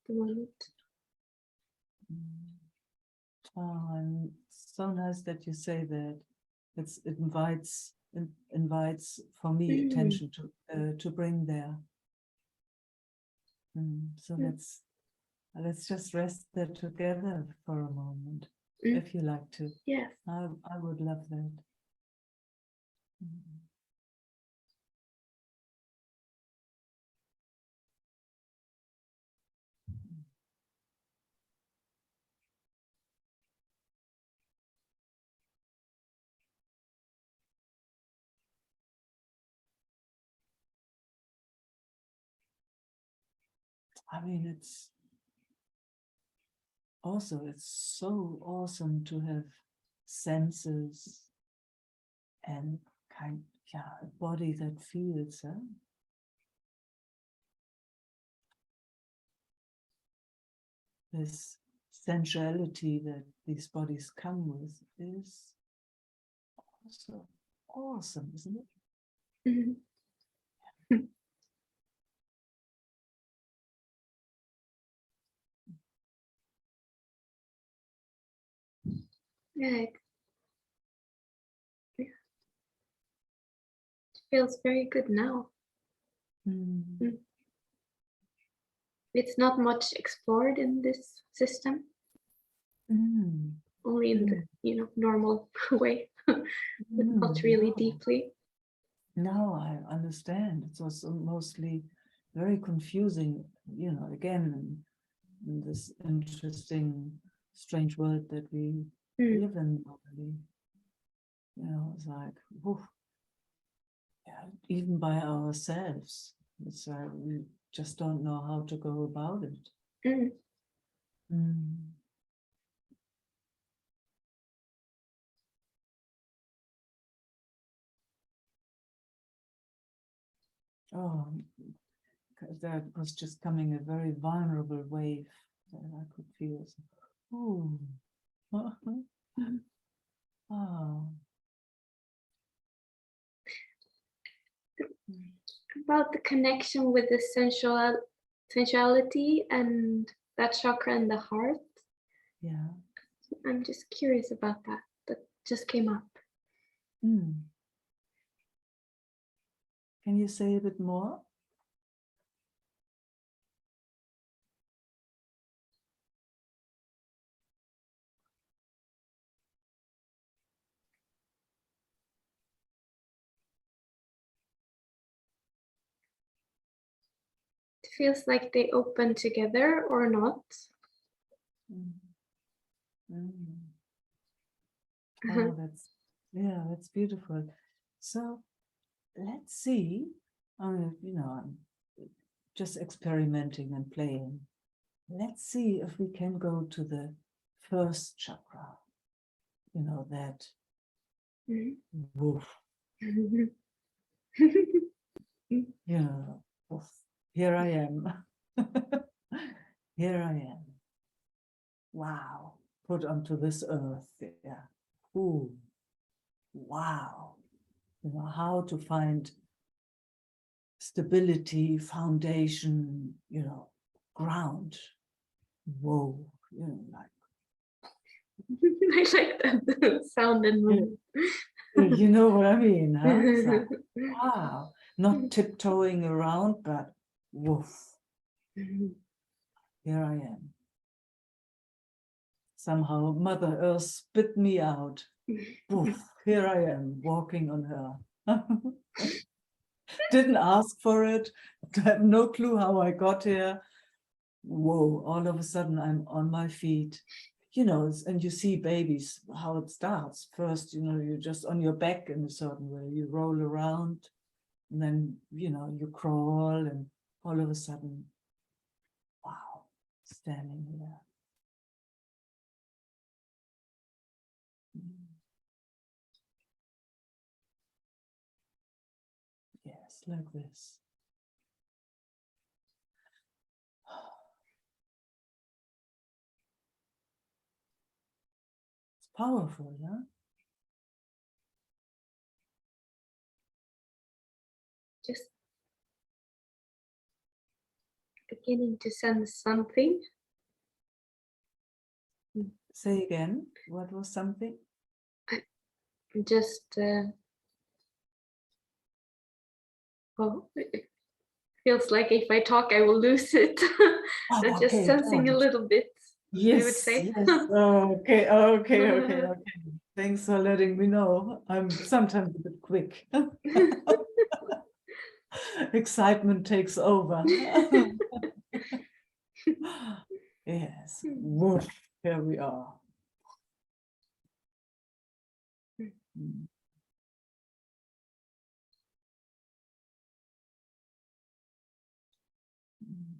the moment. Oh, and so nice that you say that. It invites for me attention to bring there. So let's just rest there together for a moment, if you like to. Yes. I would love that. I mean, it's so awesome to have senses and a body that feels. this sensuality that these bodies come with is also awesome, isn't it? Mhm. Yeah, it feels very good now. Mm. It's not much explored in this system, Mm. only in the normal way, but not really No. deeply. No, I understand. It's also mostly very confusing, again, in this interesting, strange world that we live in normally. It's like, whew, yeah, even by ourselves, it's we just don't know how to go about it. Mm. Mm. Oh, that was just coming a very vulnerable wave that I could feel. Ooh. Oh. About the connection with the sensuality and that chakra and the heart. Yeah. I'm just curious about that. That just came up. Mm. Can you say a bit more? It feels like they open together or not. Mm. Mm. Uh-huh. Oh, that's beautiful. So let's see. I'm just experimenting and playing. Let's see if we can go to the first chakra. That Mhm. woof, woof. Here I am. Here I am. Wow. Put onto this earth. Yeah. Ooh. Wow. How to find stability, foundation, ground. Whoa. Like I like that sound and mood. you know what I mean, huh? It's like, wow. Not tiptoeing around, but woof. Here I am. Somehow Mother Earth spit me out. Woof. Here I am, walking on her. Didn't ask for it. Have no clue how I got here. Whoa, all of a sudden I'm on my feet. And you see babies, how it starts. First, you're just on your back in a certain way. You roll around, and then, you crawl, and all of a sudden, wow, standing here. Mm. Yes, like this. It's powerful, yeah? Just beginning to sense something. Say again, what was something? Just oh, it feels like if I talk, I will lose it. Oh, I'm just okay, sensing a don't. little bit. I would Yes, say. yes. Okay. Thanks for letting me know. I'm sometimes a bit quick. Excitement takes over. Yes. Woof, here we are. Mm. Mm.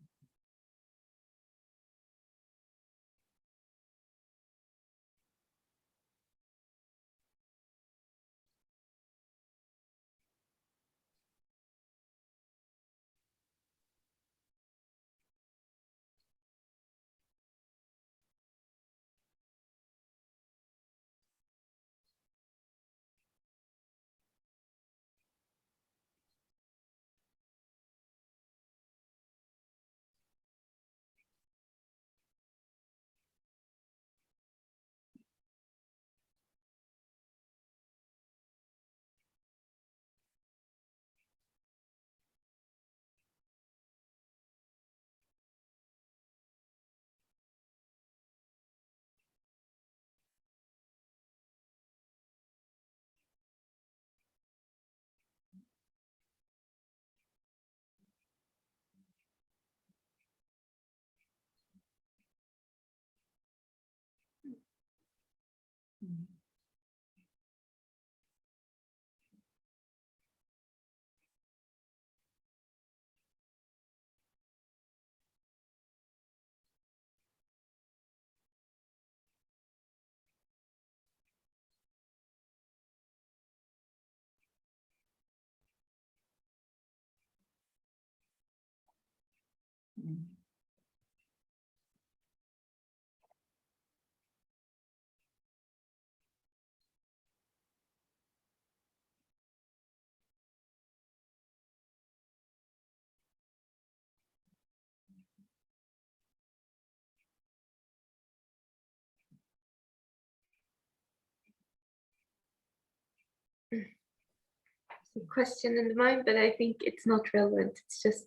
a question in the mind, but I think it's not relevant. It's just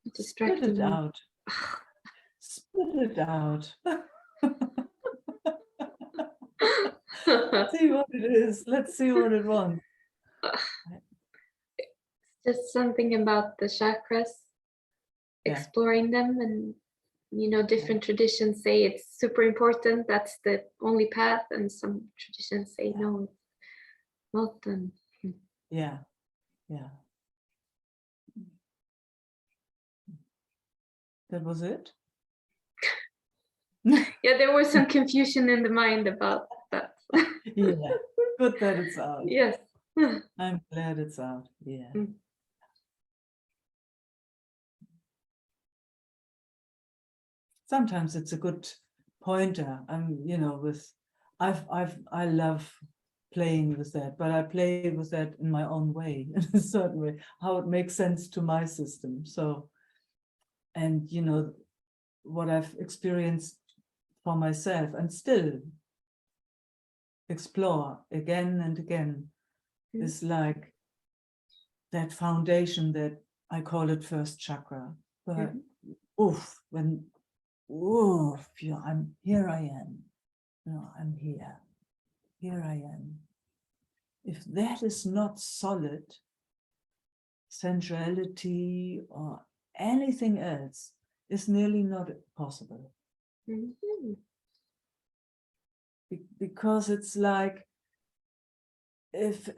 Spit distracting it me. out. Spit it out. See what it is. Let's see what it wants. Just something about the chakras, Yeah. exploring them, and different traditions say it's super important. That's the only path, and some traditions say no, it's not. And Yeah. Yeah. That was it? yeah, there was some confusion in the mind about that. Yeah. Good that it's out. Yes. I'm glad it's out. Yeah. Mm. Sometimes it's a good pointer. I love playing with that, but I play with that in my own way, in a certain way, how it makes sense to my system. So, and what I've experienced for myself and still explore again and again is like that foundation that I call it first chakra. But here I am. I'm here. Here I am. If that is not solid, sensuality or anything else is nearly not possible. Mhm. Because it's like if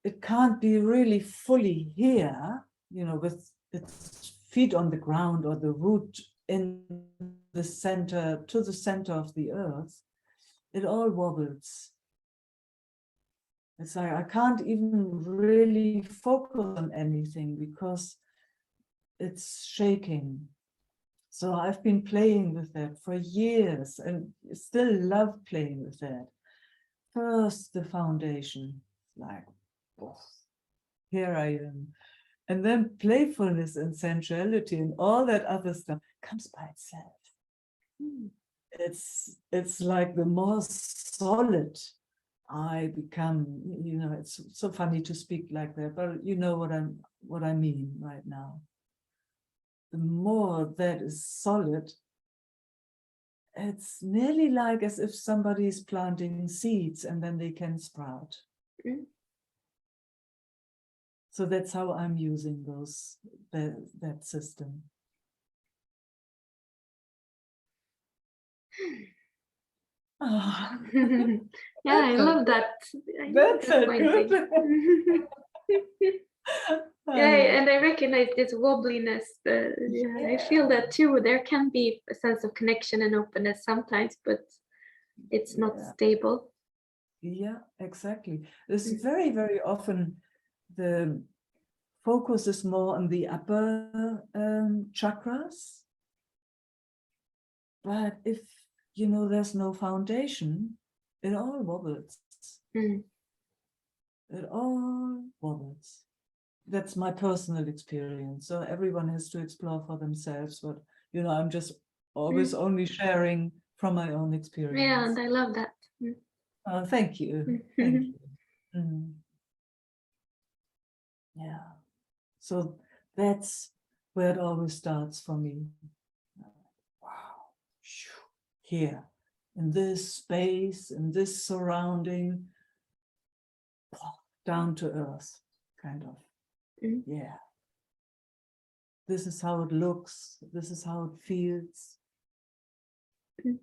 it can't be really fully here, with its feet on the ground or the root in the center, to the center of the earth, it all wobbles. It's like I can't even really focus on anything because it's shaking. So I've been playing with that for years and still love playing with that. First, the foundation, like, oh, here I am. And then playfulness and sensuality and all that other stuff comes by itself. It's like the more solid I become, it's so funny to speak like that, but you know what I mean right now. The more that is solid, it's nearly like as if somebody is planting seeds and then they can sprout. Mm. So that's how I'm using that system. Oh, Yeah, I love that. I love that's that a pointing. good. Yeah, and I recognize this wobbliness. I feel that too. There can be a sense of connection and openness sometimes, but it's not stable. Yeah, exactly. It's Mm. very, very often the focus is more on the upper chakras. But if, there's no foundation, it all wobbles. Mm. It all wobbles. That's my personal experience. So everyone has to explore for themselves. But, I'm just always only sharing from my own experience. Yeah, and I love that. Mm. Thank you. Thank you. Mm. Yeah. So that's where it always starts for me. Wow. Here, in this space, in this surrounding, down to earth, kind of. Mm. Yeah. This is how it looks. This is how it feels. Mm.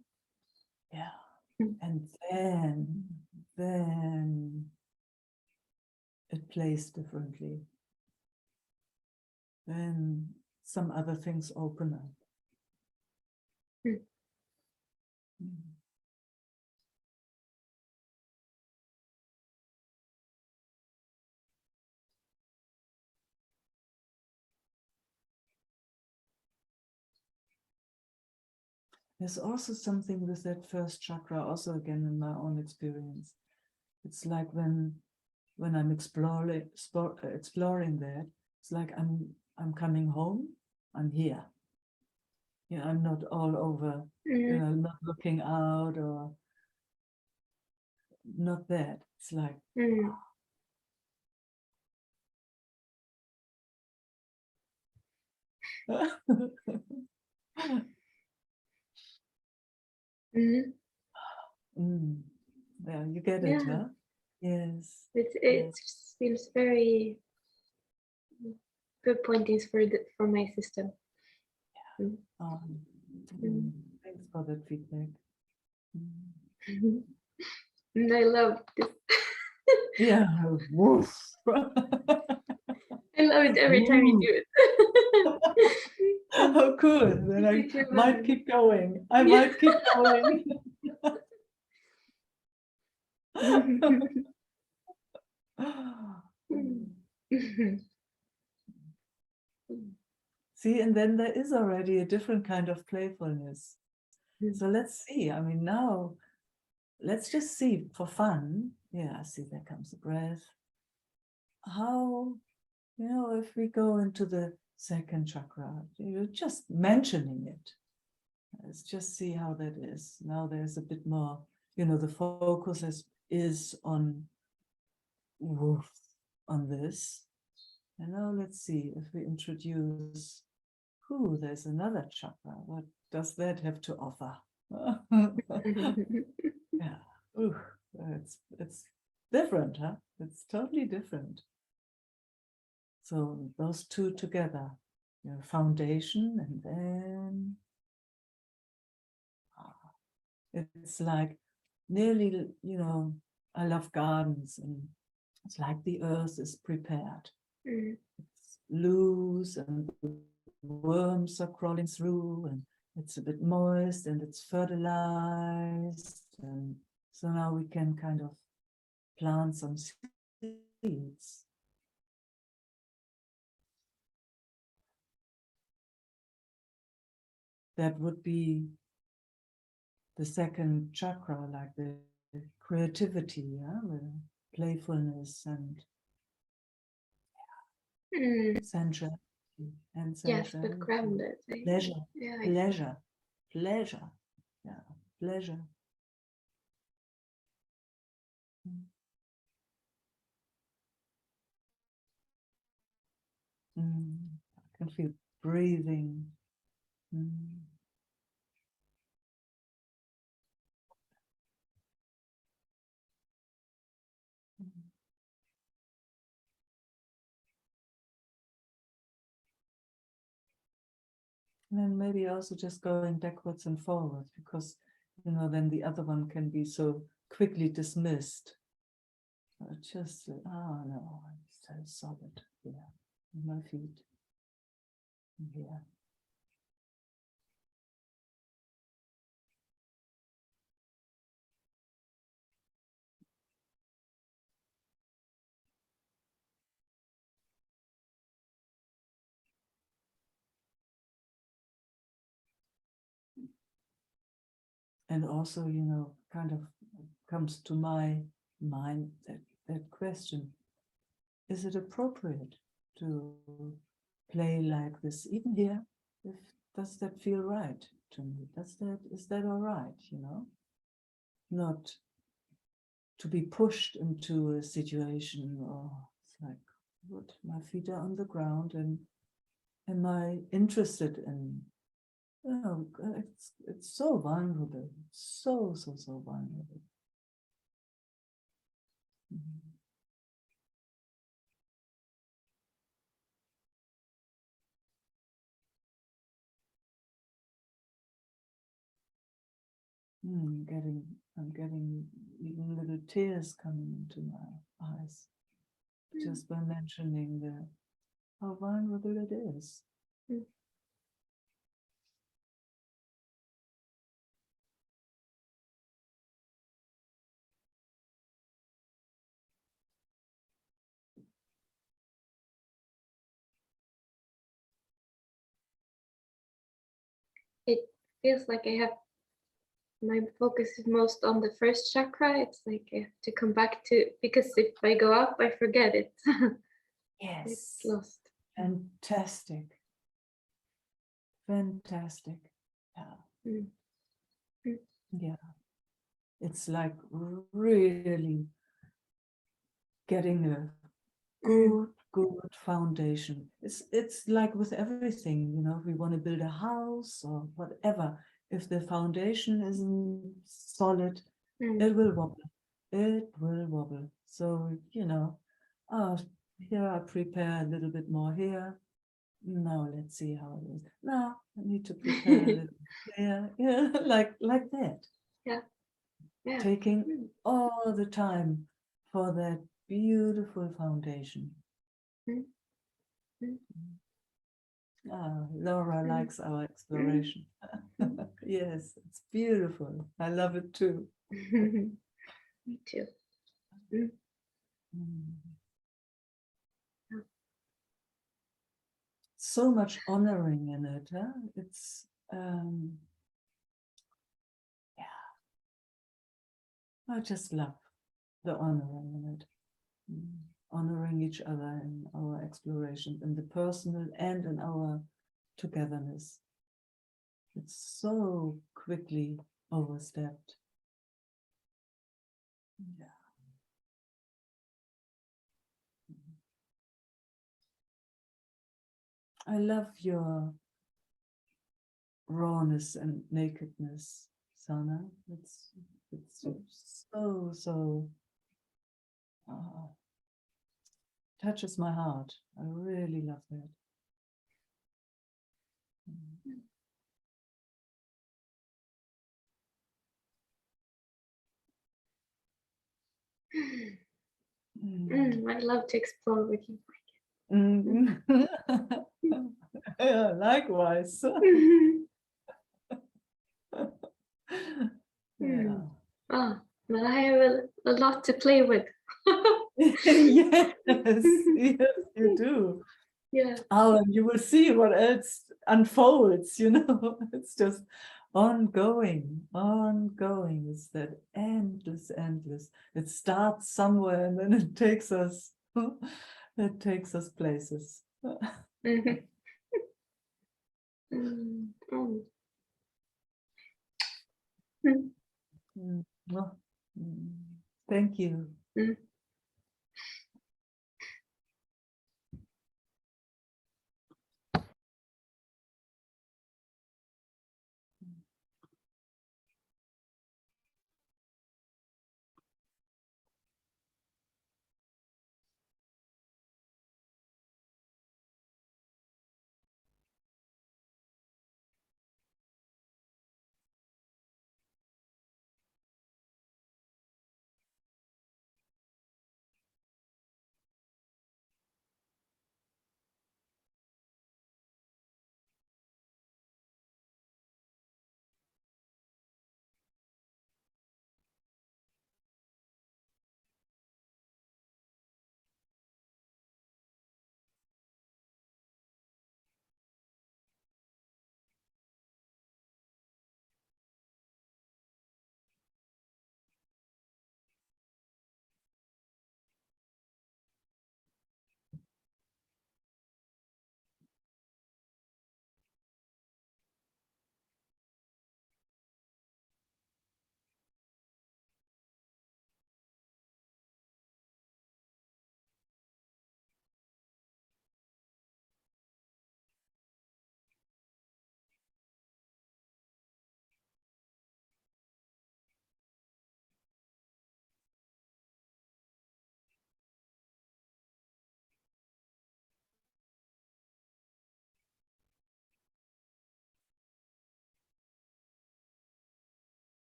Yeah. Mm. And then it plays differently. Then some other things open up. Mm. Mm. There's also something with that first chakra, also again in my own experience. It's like when I'm exploring that, it's like I'm coming home, I'm here. I'm not all over, not looking out or not that. It's like, Mhm. Yeah, you get it, Yeah. huh? Yes. It feels very good pointings for my system. Um, Mm. Thanks for that feedback. Mm. And I love this. Yeah. Woof. I love it every time you do it. Oh, cool. Then I Thank you, might Mom. keep going. I might keep going. See, and then there is already a different kind of playfulness. So let's see. I mean, now let's just see for fun. Yeah, see, there comes the breath. How, if we go into the second chakra, you're just mentioning it. Let's just see how that is. Now there's a bit more, the focus is on woof, on this. And now let's see if we introduce, there's another chakra. What does that have to offer? Yeah, it's different, huh? It's totally different. So those two together, foundation, and then it's like nearly, I love gardens, and it's like the earth is prepared. It's loose, and the worms are crawling through, and it's a bit moist, and it's fertilized, and so now we can kind of plant some seeds. That would be the second chakra, like the creativity, the playfulness and sensuality and Yes, but grounded. pleasure, Yeah, pleasure, pleasure, yeah, pleasure. I can feel breathing. And then maybe also just going backwards and forwards, because then the other one can be so quickly dismissed. Just no, I'm so solid here, my feet here. And also, kind of comes to my mind that question: is it appropriate to play like this even here? Does that feel right to me? Is that all right? Not to be pushed into a situation, or it's like, what, my feet are on the ground, and am I interested in, it's so vulnerable, so vulnerable. I'm getting even little tears coming into my eyes just by mentioning how vulnerable it is. It feels like I have my focus is most on the first chakra. It's like I have to come back to, because if I go up, I forget it. Yes. It's lost. Fantastic. Fantastic. Yeah. Yeah. It's like really getting a good good foundation. It's like with everything, you know, if we want to build a house or whatever, if the foundation isn't solid, it will wobble. It will wobble. So, you know, oh, here I prepare a little bit more here. Now let's see how it is. Now I need to prepare a little bit here. Yeah, like that. Yeah. Taking Mm. all the time for that beautiful foundation. Mm. Mm. Laura likes our exploration. Yes, it's beautiful. I love it too. Me too. Mm. Yeah. So much honoring in it. Huh? It's yeah. I just love the honoring in it. Honoring each other in our exploration, in the personal and in our togetherness. It's so quickly overstepped. Yeah. I love your rawness and nakedness, Sana. It's so touches my heart. I really love that. I love to explore with you. Yeah, likewise. Yeah. Oh, well, I have a lot to play with. Yes, yes, you do. Yeah. Oh, and you will see what else unfolds, you know. It's just ongoing. It's that endless. It starts somewhere and then it takes us places. Mhm. Mm, mm. Mm, Well, thank you. mm.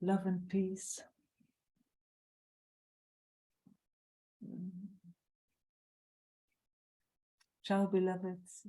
Love and peace. Ciao, beloveds.